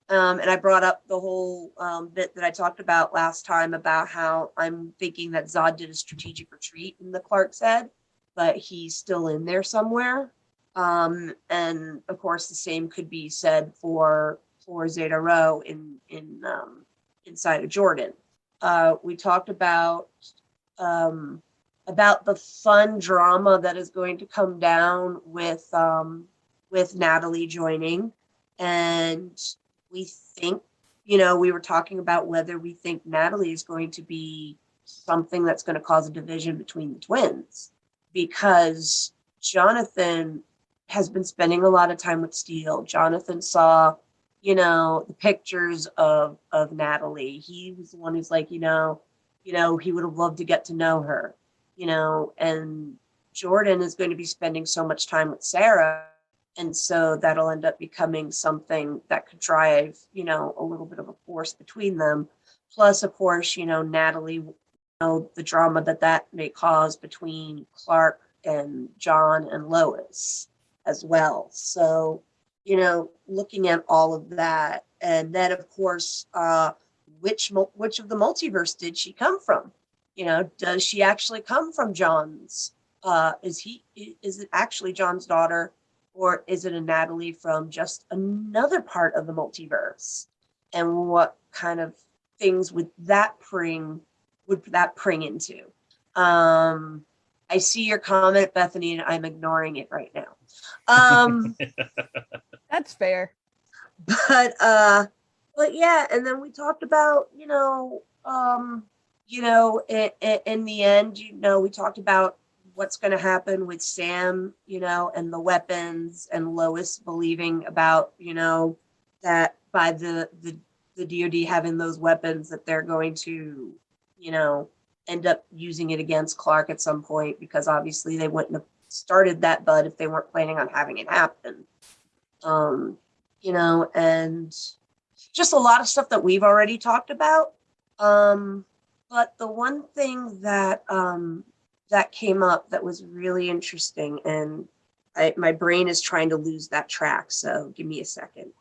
And I brought up the whole bit that I talked about last time about how I'm thinking that Zod did a strategic retreat in the Clark's head, but he's still in there somewhere. And of course, the same could be said for Zeta Rho inside of Jordan. We talked about the fun drama that is going to come down with Natalie joining, and we think, you know, we were talking about whether we think Natalie is going to be something that's going to cause a division between the twins, because Jonathan has been spending a lot of time with Steele. Jonathan saw, you know, the pictures of Natalie. He was the one who's like, you know, he would have loved to get to know her, you know, and Jordan is going to be spending so much time with Sarah. And so that'll end up becoming something that could drive, you know, a little bit of a force between them. Plus, of course, you know, Natalie, you know, the drama that may cause between Clark and John and Lois as well. So, you know, looking at all of that, and then of course, which of the multiverse did she come from? You know, does she actually come from John's? Is it actually John's daughter, or is it a Natalie from just another part of the multiverse? And what kind of things would that bring into? I see your comment, Bethany, and I'm ignoring it right now. That's fair. But yeah, and then we talked about, in the end, you know, we talked about what's going to happen with Sam, you know, and the weapons, and Lois believing about, you know, that by the DoD having those weapons, that they're going to, you know, end up using it against Clark at some point, because obviously they wouldn't have started that bud if they weren't planning on having it happen. You know, and just a lot of stuff that we've already talked about. But the one thing that that came up that was really interesting, and my brain is trying to lose that track, so give me a second.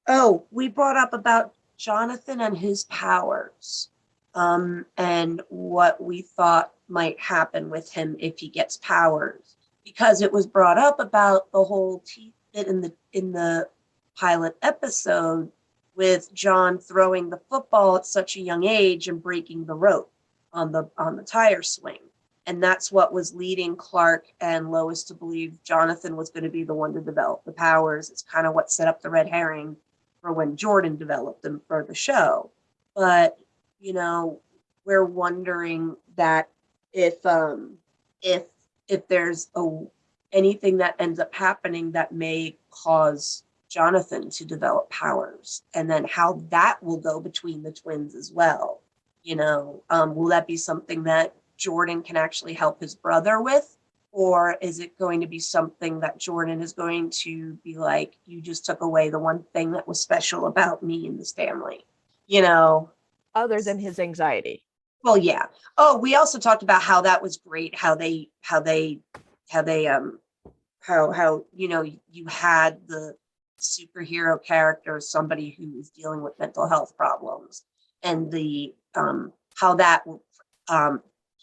Oh, we brought up about Jonathan and his powers, and what we thought might happen with him if he gets powers, because it was brought up about the whole teeth bit in the pilot episode with John throwing the football at such a young age and breaking the rope on the tire swing. And that's what was leading Clark and Lois to believe Jonathan was going to be the one to develop the powers. It's kind of what set up the red herring for when Jordan developed them for the show. But, you know, we're wondering that if there's anything that ends up happening that may cause Jonathan to develop powers, and then how that will go between the twins as well. You know, will that be something that Jordan can actually help his brother with? Or is it going to be something that Jordan is going to be like, you just took away the one thing that was special about me and this family, you know? Other than his anxiety. Well, yeah. Oh, we also talked about how that was great, how you know, you had the superhero character, somebody who is dealing with mental health problems, and the how that will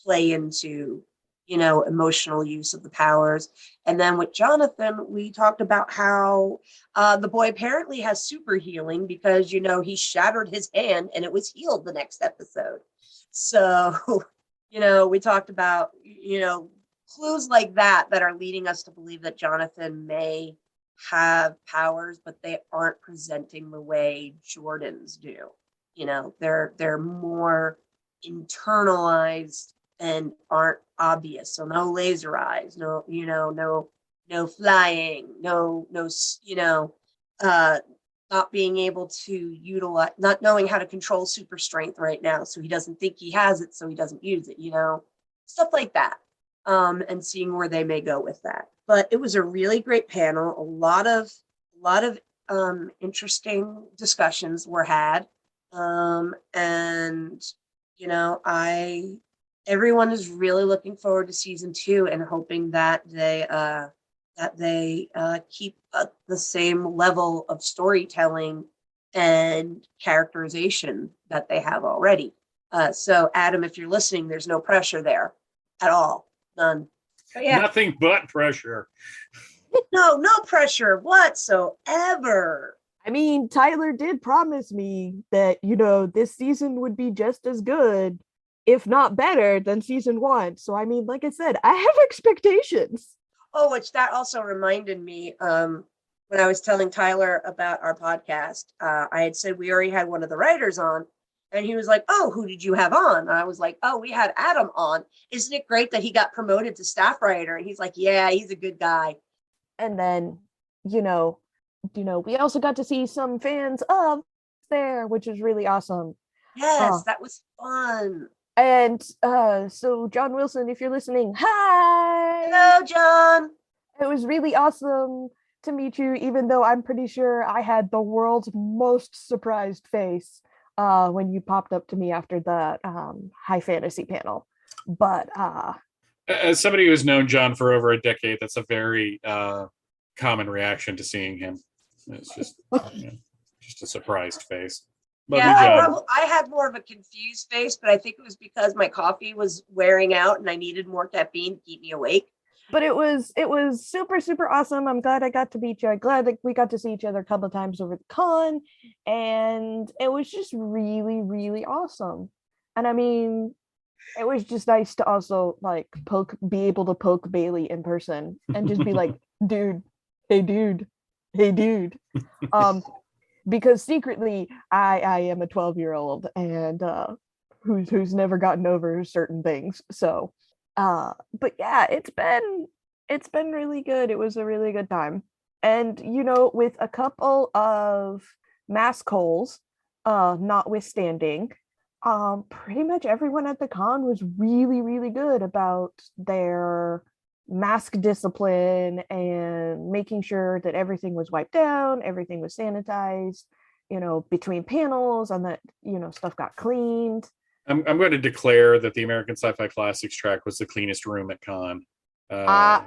play into, you know, emotional use of the powers. And then with Jonathan, we talked about how the boy apparently has super healing because, you know, he shattered his hand and it was healed the next episode. So, you know, we talked about, you know, clues like that that are leading us to believe that Jonathan may have powers, but they aren't presenting the way Jordan's do. You know, they're more internalized and aren't obvious. So no laser eyes, no, you know, no flying, no, you know, not being able to utilize, not knowing how to control super strength right now. So he doesn't think he has it, so he doesn't use it, you know, stuff like that. And seeing where they may go with that. But it was a really great panel. A lot of interesting discussions were had. And, you know, everyone is really looking forward to season 2 and hoping that they keep the same level of storytelling and characterization that they have already. So Adam, if you're listening, there's no pressure there at all. None. But yeah. Nothing but pressure. No pressure whatsoever. I mean, Tyler did promise me that, you know, this season would be just as good, if not better, than season 1. So, I mean, like I said, I have expectations. Oh, which that also reminded me, when I was telling Tyler about our podcast, I had said we already had one of the writers on, and he was like, oh, who did you have on? And I was like, oh, we had Adam on. Isn't it great that he got promoted to staff writer? And he's like, yeah, he's a good guy. And then, you know, we also got to see some fans of there, which is really awesome. Yes, that was fun. And so John Wilson, if you're listening, hi. Hello, John. It was really awesome to meet you, even though I'm pretty sure I had the world's most surprised face when you popped up to me after the high fantasy panel. But as somebody who's known John for over a decade, that's a very common reaction to seeing him. It's just, you know, just a surprised face. Love you, John. I had more of a confused face, but I think it was because my coffee was wearing out and I needed more caffeine to keep me awake. But it was super, super awesome. I'm glad I got to meet you. I'm glad that we got to see each other a couple of times over the con. And it was just really, really awesome. And I mean, it was just nice to also like be able to poke Bailey in person and just be like, dude, hey dude. Because secretly I am a 12-year-old and who's never gotten over certain things. So but yeah, it's been really good. It was a really good time. And you know, with a couple of mask holes notwithstanding, pretty much everyone at the con was really, really good about their mask discipline and making sure that everything was wiped down, everything was sanitized, you know, between panels, and that, you know, stuff got cleaned. I'm going to declare that the American Sci-Fi Classics track was the cleanest room at con. I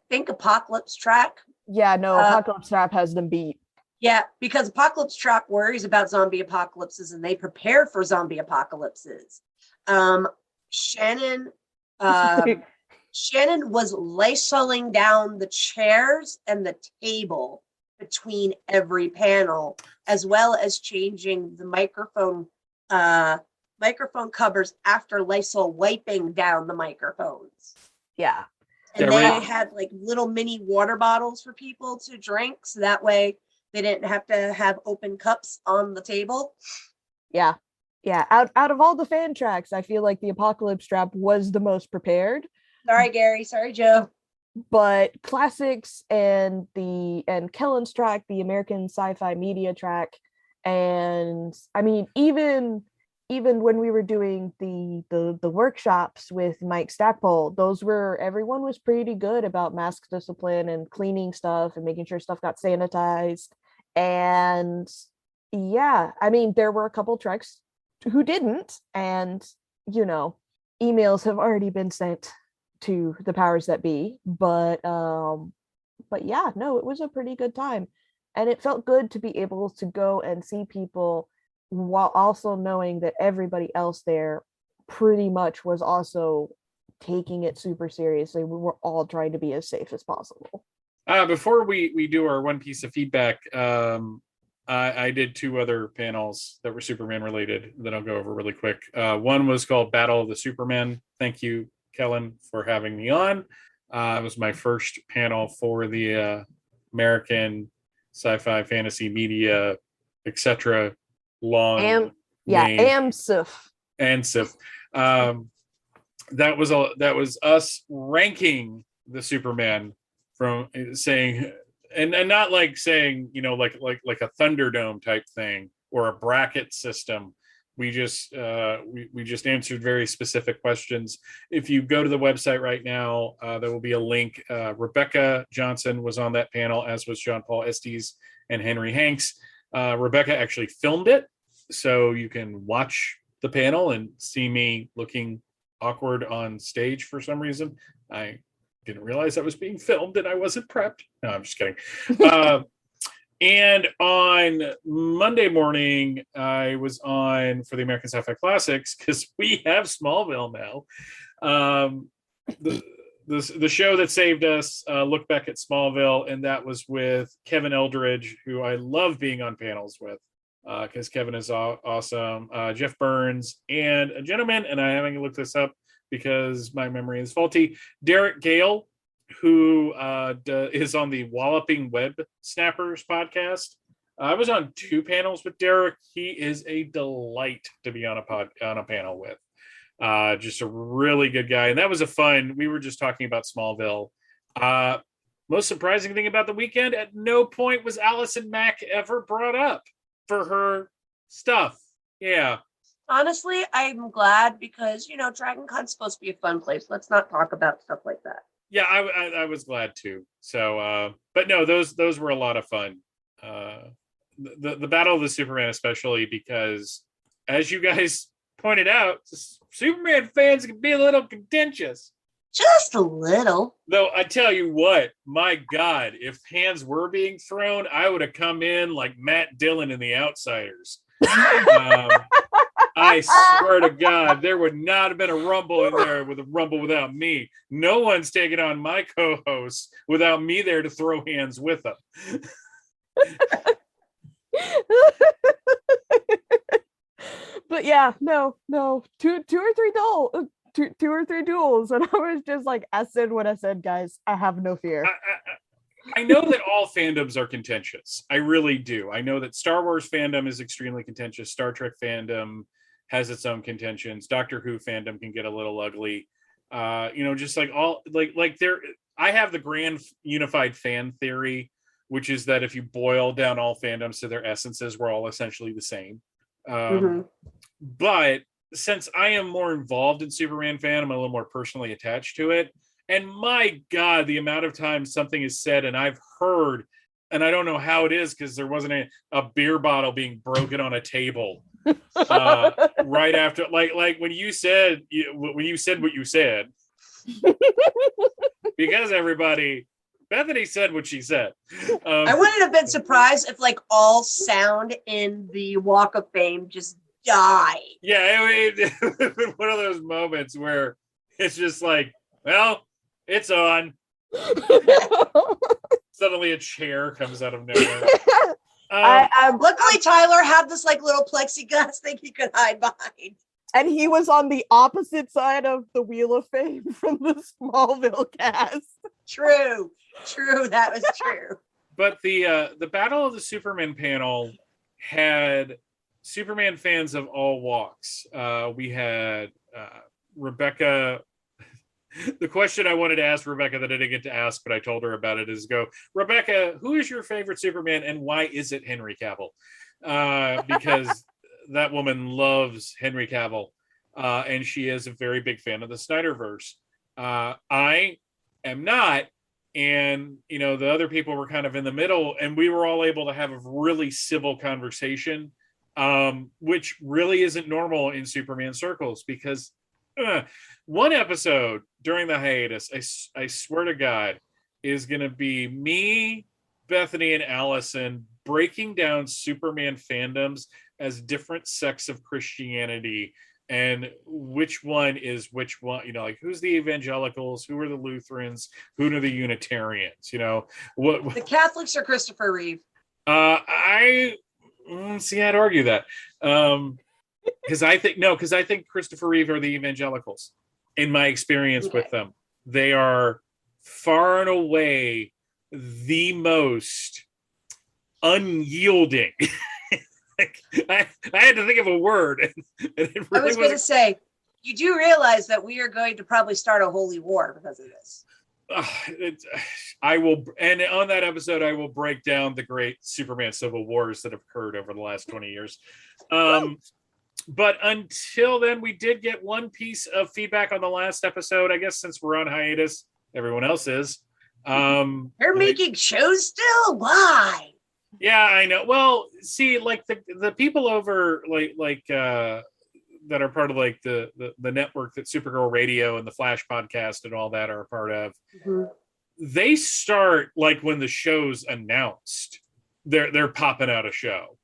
think Apocalypse track Yeah, no, Apocalypse Trap has them beat. Yeah, because Apocalypse Trap worries about zombie apocalypses and they prepare for zombie apocalypses. Shannon Shannon was lysoling down the chairs and the table between every panel, as well as changing the microphone covers after Lysol wiping down the microphones. Yeah. And they had like little mini water bottles for people to drink, so that way they didn't have to have open cups on the table. Yeah. Yeah. Out of all the fan tracks, I feel like the Apocalypse Trap was the most prepared. Sorry, Gary. Sorry, Joe. But Classics and Kellen's track, the American Sci-Fi Media track, and I mean, even when we were doing the workshops with Mike Stackpole, everyone was pretty good about mask discipline and cleaning stuff and making sure stuff got sanitized. And yeah, I mean, there were a couple treks who didn't, and emails have already been sent to the powers that be, but yeah, no, it was a pretty good time, and it felt good to be able to go and see people while also knowing that everybody else there pretty much was also taking it super seriously. We were all trying to be as safe as possible. Before we do our one piece of feedback, I did 2 other panels that were Superman related that I'll go over really quick. One was called Battle of the Supermen. Thank you, Kellen, for having me on. It was my first panel for the American Sci-Fi Fantasy Media, etc. long AMSIF. AMSIF. That was us ranking the Superman from saying, and not like saying, like a Thunderdome type thing or a bracket system. We just we just answered very specific questions. If you go to the website right now, there will be a link. Rebecca Johnson was on that panel, as was John Paul Estes and Henry Hanks. Rebecca actually filmed it, so you can watch the panel and see me looking awkward on stage for some reason. I didn't realize I was being filmed and I wasn't prepped. No, I'm just kidding. And on Monday morning, I was on for the American Sci-Fi Classics because we have Smallville now. The show that saved us, Look Back at Smallville, and that was with Kevin Eldridge, who I love being on panels with because Kevin is awesome. Jeff Burns and a gentleman, and I haven't looked this up because my memory is faulty, Derek Gale, who is on the Walloping Web Snappers podcast. I was on 2 panels with Derek. He is a delight to be on a panel with. Just a really good guy. And that was we were just talking about Smallville. Most surprising thing about the weekend, at no point was Allison Mack ever brought up for her stuff. Yeah. Honestly, I'm glad because, Dragon Con's supposed to be a fun place. Let's not talk about stuff like that. Yeah, I was glad too. So, but no, those were a lot of fun. The Battle of the Superman, especially because, as you guys pointed out, Superman fans can be a little contentious. Just a little. Though I tell you what, my God, if hands were being thrown, I would have come in like Matt Dillon in The Outsiders. I swear to God, there would not have been a rumble in there with a rumble without me. No one's taking on my co-hosts without me there to throw hands with them. But yeah, no, two or three duels, and I was just like, I said what I said, guys. I have no fear. I know that all fandoms are contentious. I really do. I know that Star Wars fandom is extremely contentious. Star Trek fandom has its own contentions. Doctor Who fandom can get a little ugly. Just like all like there. I have the grand unified fan theory, which is that if you boil down all fandoms to their essences, we're all essentially the same. But since I am more involved in Superman fan, I'm a little more personally attached to it. And my God, the amount of times something is said and I've heard, and I don't know how it is because there wasn't a beer bottle being broken on a table right after, like when you said what you said, because everybody Bethany said what she said. I wouldn't have been surprised if like all sound in the Walk of Fame just died. Yeah, it one of those moments where it's just like, well, it's on. Suddenly a chair comes out of nowhere. Luckily, Tyler had this like little plexiglass thing he could hide behind. And he was on the opposite side of the Wheel of Fame from the Smallville cast. True, that was true. But the Battle of the Superman panel had Superman fans of all walks. We had Rebecca. The question I wanted to ask Rebecca that I didn't get to ask, but I told her about it, is Rebecca, who is your favorite Superman and why is it Henry Cavill? Because that woman loves Henry Cavill, and she is a very big fan of the Snyderverse. I am not, and the other people were kind of in the middle, and we were all able to have a really civil conversation, which really isn't normal in Superman circles, because one episode during the hiatus, I swear to God, is going to be me, Bethany, and Allison breaking down Superman fandoms as different sects of Christianity and which one is which one, like who's the evangelicals, who are the Lutherans, who are the Unitarians, what the Catholics are Christopher Reeve. I'd argue that. Because I think Christopher Reeve are the evangelicals. In my experience with them, they are far and away the most unyielding. I had to think of a word. And it really I was going to say, you do realize that we are going to probably start a holy war because of this. I will, and on that episode, I will break down the great Superman civil wars that have occurred over the last 20 years. But until then, we did get one piece of feedback on the last episode. I guess since we're on hiatus, everyone else is. They're making shows still? Why? Yeah, I know. Well, see, like the people over that are part of like the network that Supergirl Radio and the Flash podcast and all that are a part of. Mm-hmm. They start like when the show's announced. They're popping out a show.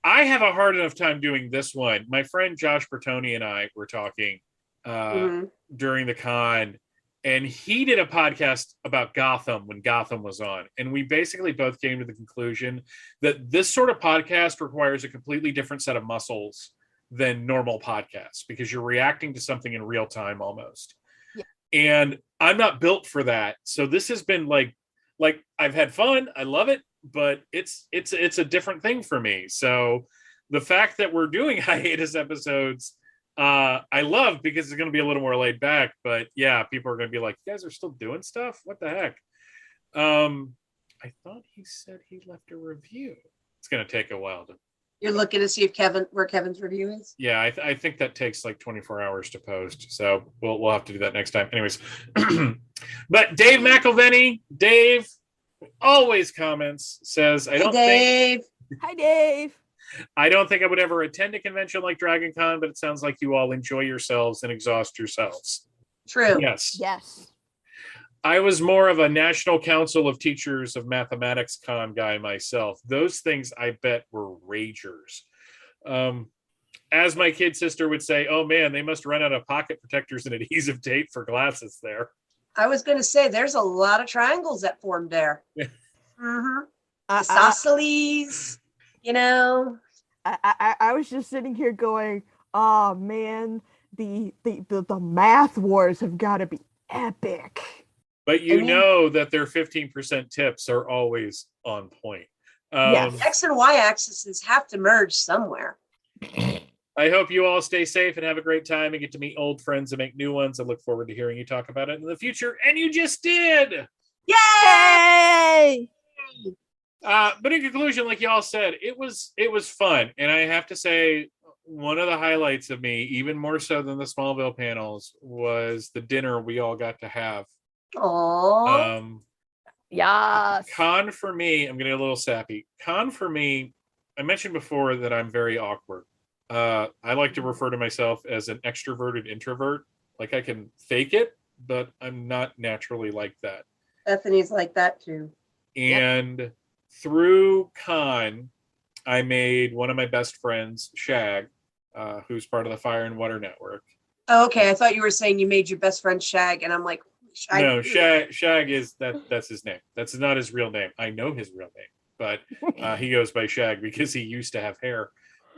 I have a hard enough time doing this one. My friend Josh Bertoni and I were talking during the con, and he did a podcast about Gotham when Gotham was on. And we basically both came to the conclusion that this sort of podcast requires a completely different set of muscles than normal podcasts because you're reacting to something in real time almost. Yeah. And I'm not built for that. So this has been like I've had fun. I love it. But it's a different thing for me. So the fact that we're doing hiatus episodes, I love because it's going to be a little more laid back. But yeah, people are going to be like, "You guys are still doing stuff? What the heck?" I thought he said he left a review. It's going to take a while to. You're looking to see if where Kevin's review is. Yeah, I think that takes like 24 hours to post. So we'll have to do that next time. Anyways, but Dave McElveny, Dave. Always comments, says, Hi, Dave. I don't think I would ever attend a convention like Dragon Con, but it sounds like you all enjoy yourselves and exhaust yourselves. True. Yes. I was more of a National Council of Teachers of Mathematics Con guy myself. Those things I bet were ragers. As my kid sister would say, oh man, they must run out of pocket protectors and adhesive tape for glasses there. I was going to say, there's a lot of triangles that formed there. Yeah. Mm-hmm. Isosceles, I was just sitting here going, oh man, the math wars have got to be epic. But know that their 15% tips are always on point. Yes. X and Y axes have to merge somewhere. I hope you all stay safe and have a great time and get to meet old friends and make new ones. I look forward to hearing you talk about it in the future. And you just did! Yay! But in conclusion, like y'all said, it was fun. And I have to say, one of the highlights of me, even more so than the Smallville panels, was the dinner we all got to have. Aww. Yes. Con for me, I'm getting a little sappy. Con for me, I mentioned before that I'm very awkward. I like to refer to myself as an extroverted introvert. Like I can fake it, but I'm not naturally like that. Bethany's like that too. And through Con, I made one of my best friends, Shag, who's part of the Fire and Water Network. Oh, okay, I thought you were saying you made your best friend Shag, and I'm like, Shag. No, Shag is that's his name. That's not his real name. I know his real name, but he goes by Shag because he used to have hair.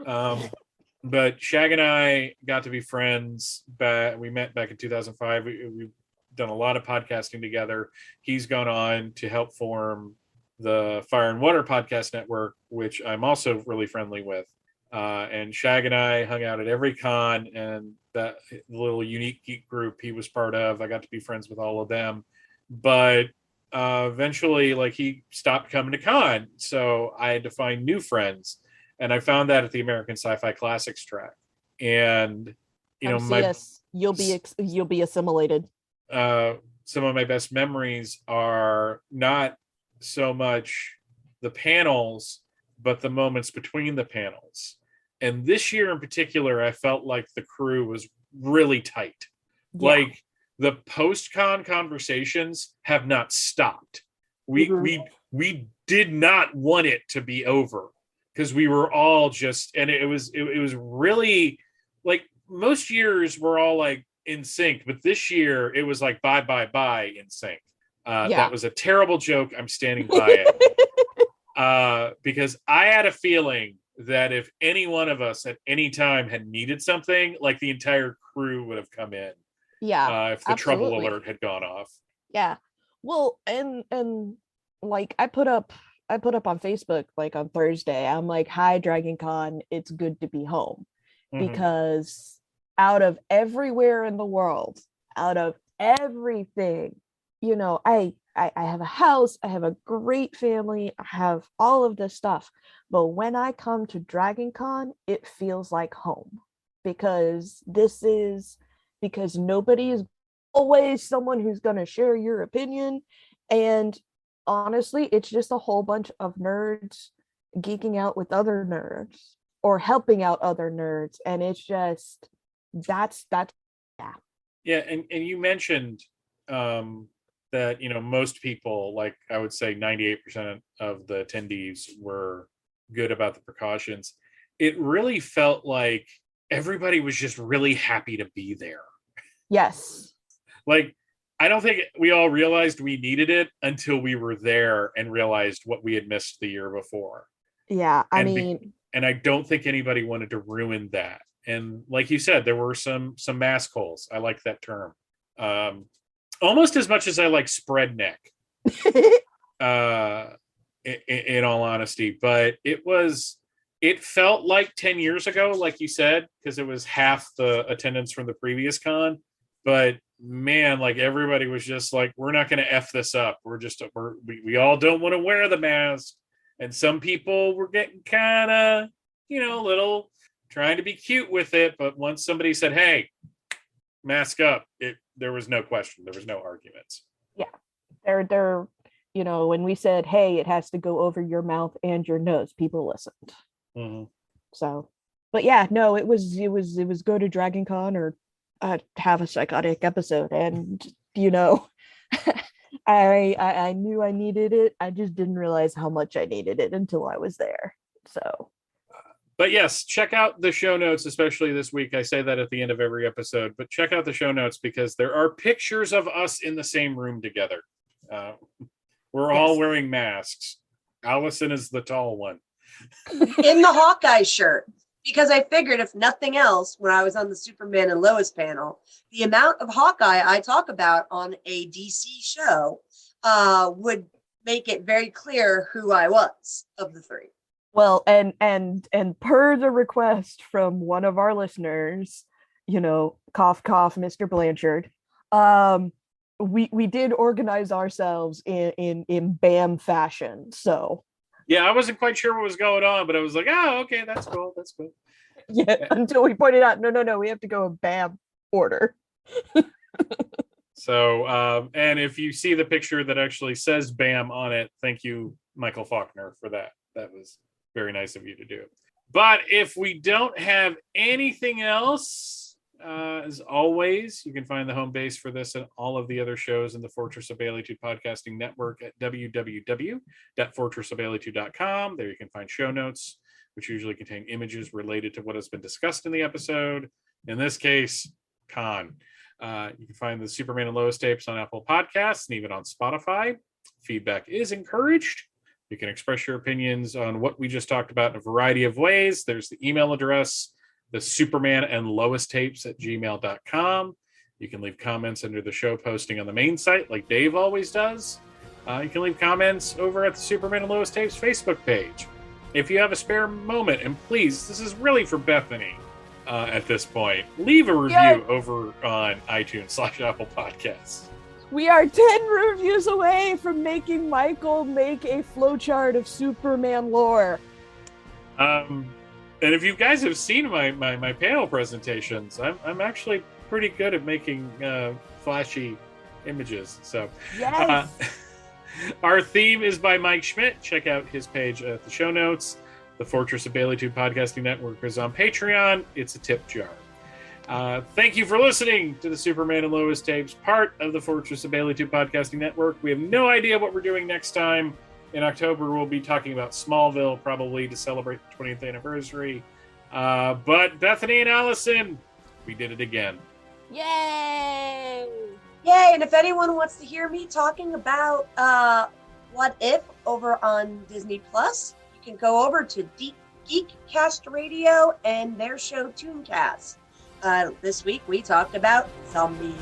But Shag and I got to be friends. We met back in 2005. We've done a lot of podcasting together. He's gone on to help form the Fire and Water Podcast Network, which I'm also really friendly with. And Shag and I hung out at every con, and that little unique geek group he was part of, I got to be friends with all of them. But eventually, like, he stopped coming to con, so I had to find new friends, and I found that at the American Sci-Fi Classics track. And you'll be assimilated. Some of my best memories are not so much the panels, but the moments between the panels. And this year in particular, I felt like the crew was really tight. Yeah. Like, the post-con conversations have not stopped. We did not want it to be over, because we were all just, and it was really, like, most years we're all like in sync, but this year it was like bye in sync. That was a terrible joke. I'm standing by it. Because I had a feeling that if any one of us at any time had needed something, like, the entire crew would have come in. If the trouble alert had gone off. Yeah. Well, and like, I put up on Facebook, like, on Thursday, I'm like, "Hi, Dragon Con, it's good to be home." Mm-hmm. Because out of everywhere in the world, out of everything, I have a house, I have a great family, I have all of this stuff. But when I come to Dragon Con, it feels like home, because nobody is always someone who's going to share your opinion. And honestly, it's just a whole bunch of nerds geeking out with other nerds or helping out other nerds. And it's just, that's. Yeah. And you mentioned that, most people, like, I would say 98% of the attendees were good about the precautions. It really felt like everybody was just really happy to be there. Yes. Like, I don't think we all realized we needed it until we were there and realized what we had missed the year before. Yeah, and I don't think anybody wanted to ruin that. And like you said, there were some mask holes. I like that term. Almost as much as I like spread neck. In all honesty, but it felt like 10 years ago, like you said, because it was half the attendance from the previous con. But man, like, everybody was just like, we're not going to F this up. We all don't want to wear the mask. And some people were getting kind of, little trying to be cute with it. But once somebody said, "Hey, mask up," there was no question. There was no arguments. Yeah. They're when we said, "Hey, it has to go over your mouth and your nose," people listened. Mm-hmm. So, but yeah, no, it was go to Dragon Con or have a psychotic episode. And, I knew I needed it. I just didn't realize how much I needed it until I was there. So. But yes, check out the show notes, especially this week. I say that at the end of every episode, but check out the show notes, because there are pictures of us in the same room together. We're all wearing masks. Allison is the tall one. In the Hawkeye shirt. Because I figured, if nothing else, when I was on the Superman and Lois panel, the amount of Hawkeye I talk about on a DC show would make it very clear who I was of the three. Well, and per the request from one of our listeners, cough, cough, Mr. Blanchard, we did organize ourselves in BAM fashion. So. Yeah, I wasn't quite sure what was going on, but I was like, "Oh, okay, that's cool. That's cool." Yeah, until we pointed out, no, we have to go in BAM order. So, and if you see the picture that actually says BAM on it, thank you, Michael Faulkner, for that. That was very nice of you to do. But if we don't have anything else, As always, you can find the home base for this and all of the other shows in the Fortress of Baileytude podcasting network at www.fortressofbaileytude.com. There you can find show notes, which usually contain images related to what has been discussed in the episode. In this case, Con. You can find the Superman and Lois tapes on Apple Podcasts and even on Spotify. Feedback is encouraged. You can express your opinions on what we just talked about in a variety of ways. There's the email address, the Superman and Lois tapes at gmail.com. You can leave comments under the show posting on the main site like Dave always does. You can leave comments over at the Superman and Lois tapes Facebook page. If you have a spare moment, and please, this is really for Bethany at this point, leave a review over on iTunes/Apple Podcasts. We are 10 reviews away from making Michael make a flowchart of Superman lore. And if you guys have seen my panel presentations, I'm actually pretty good at making flashy images. So, Yes. Our theme is by Mike Schmidt. Check out his page at the show notes. The Fortress of Baileytude Podcasting Network is on Patreon. It's a tip jar. Thank you for listening to the Superman and Lois tapes, part of the Fortress of Baileytude Podcasting Network. We have no idea what we're doing next time. In October, we'll be talking about Smallville, probably to celebrate the 20th anniversary. But Bethany and Allison, we did it again. Yay! Yay! And if anyone wants to hear me talking about What If over on Disney Plus, you can go over to Geekcast Radio and their show Tooncast. This week we talked about zombies.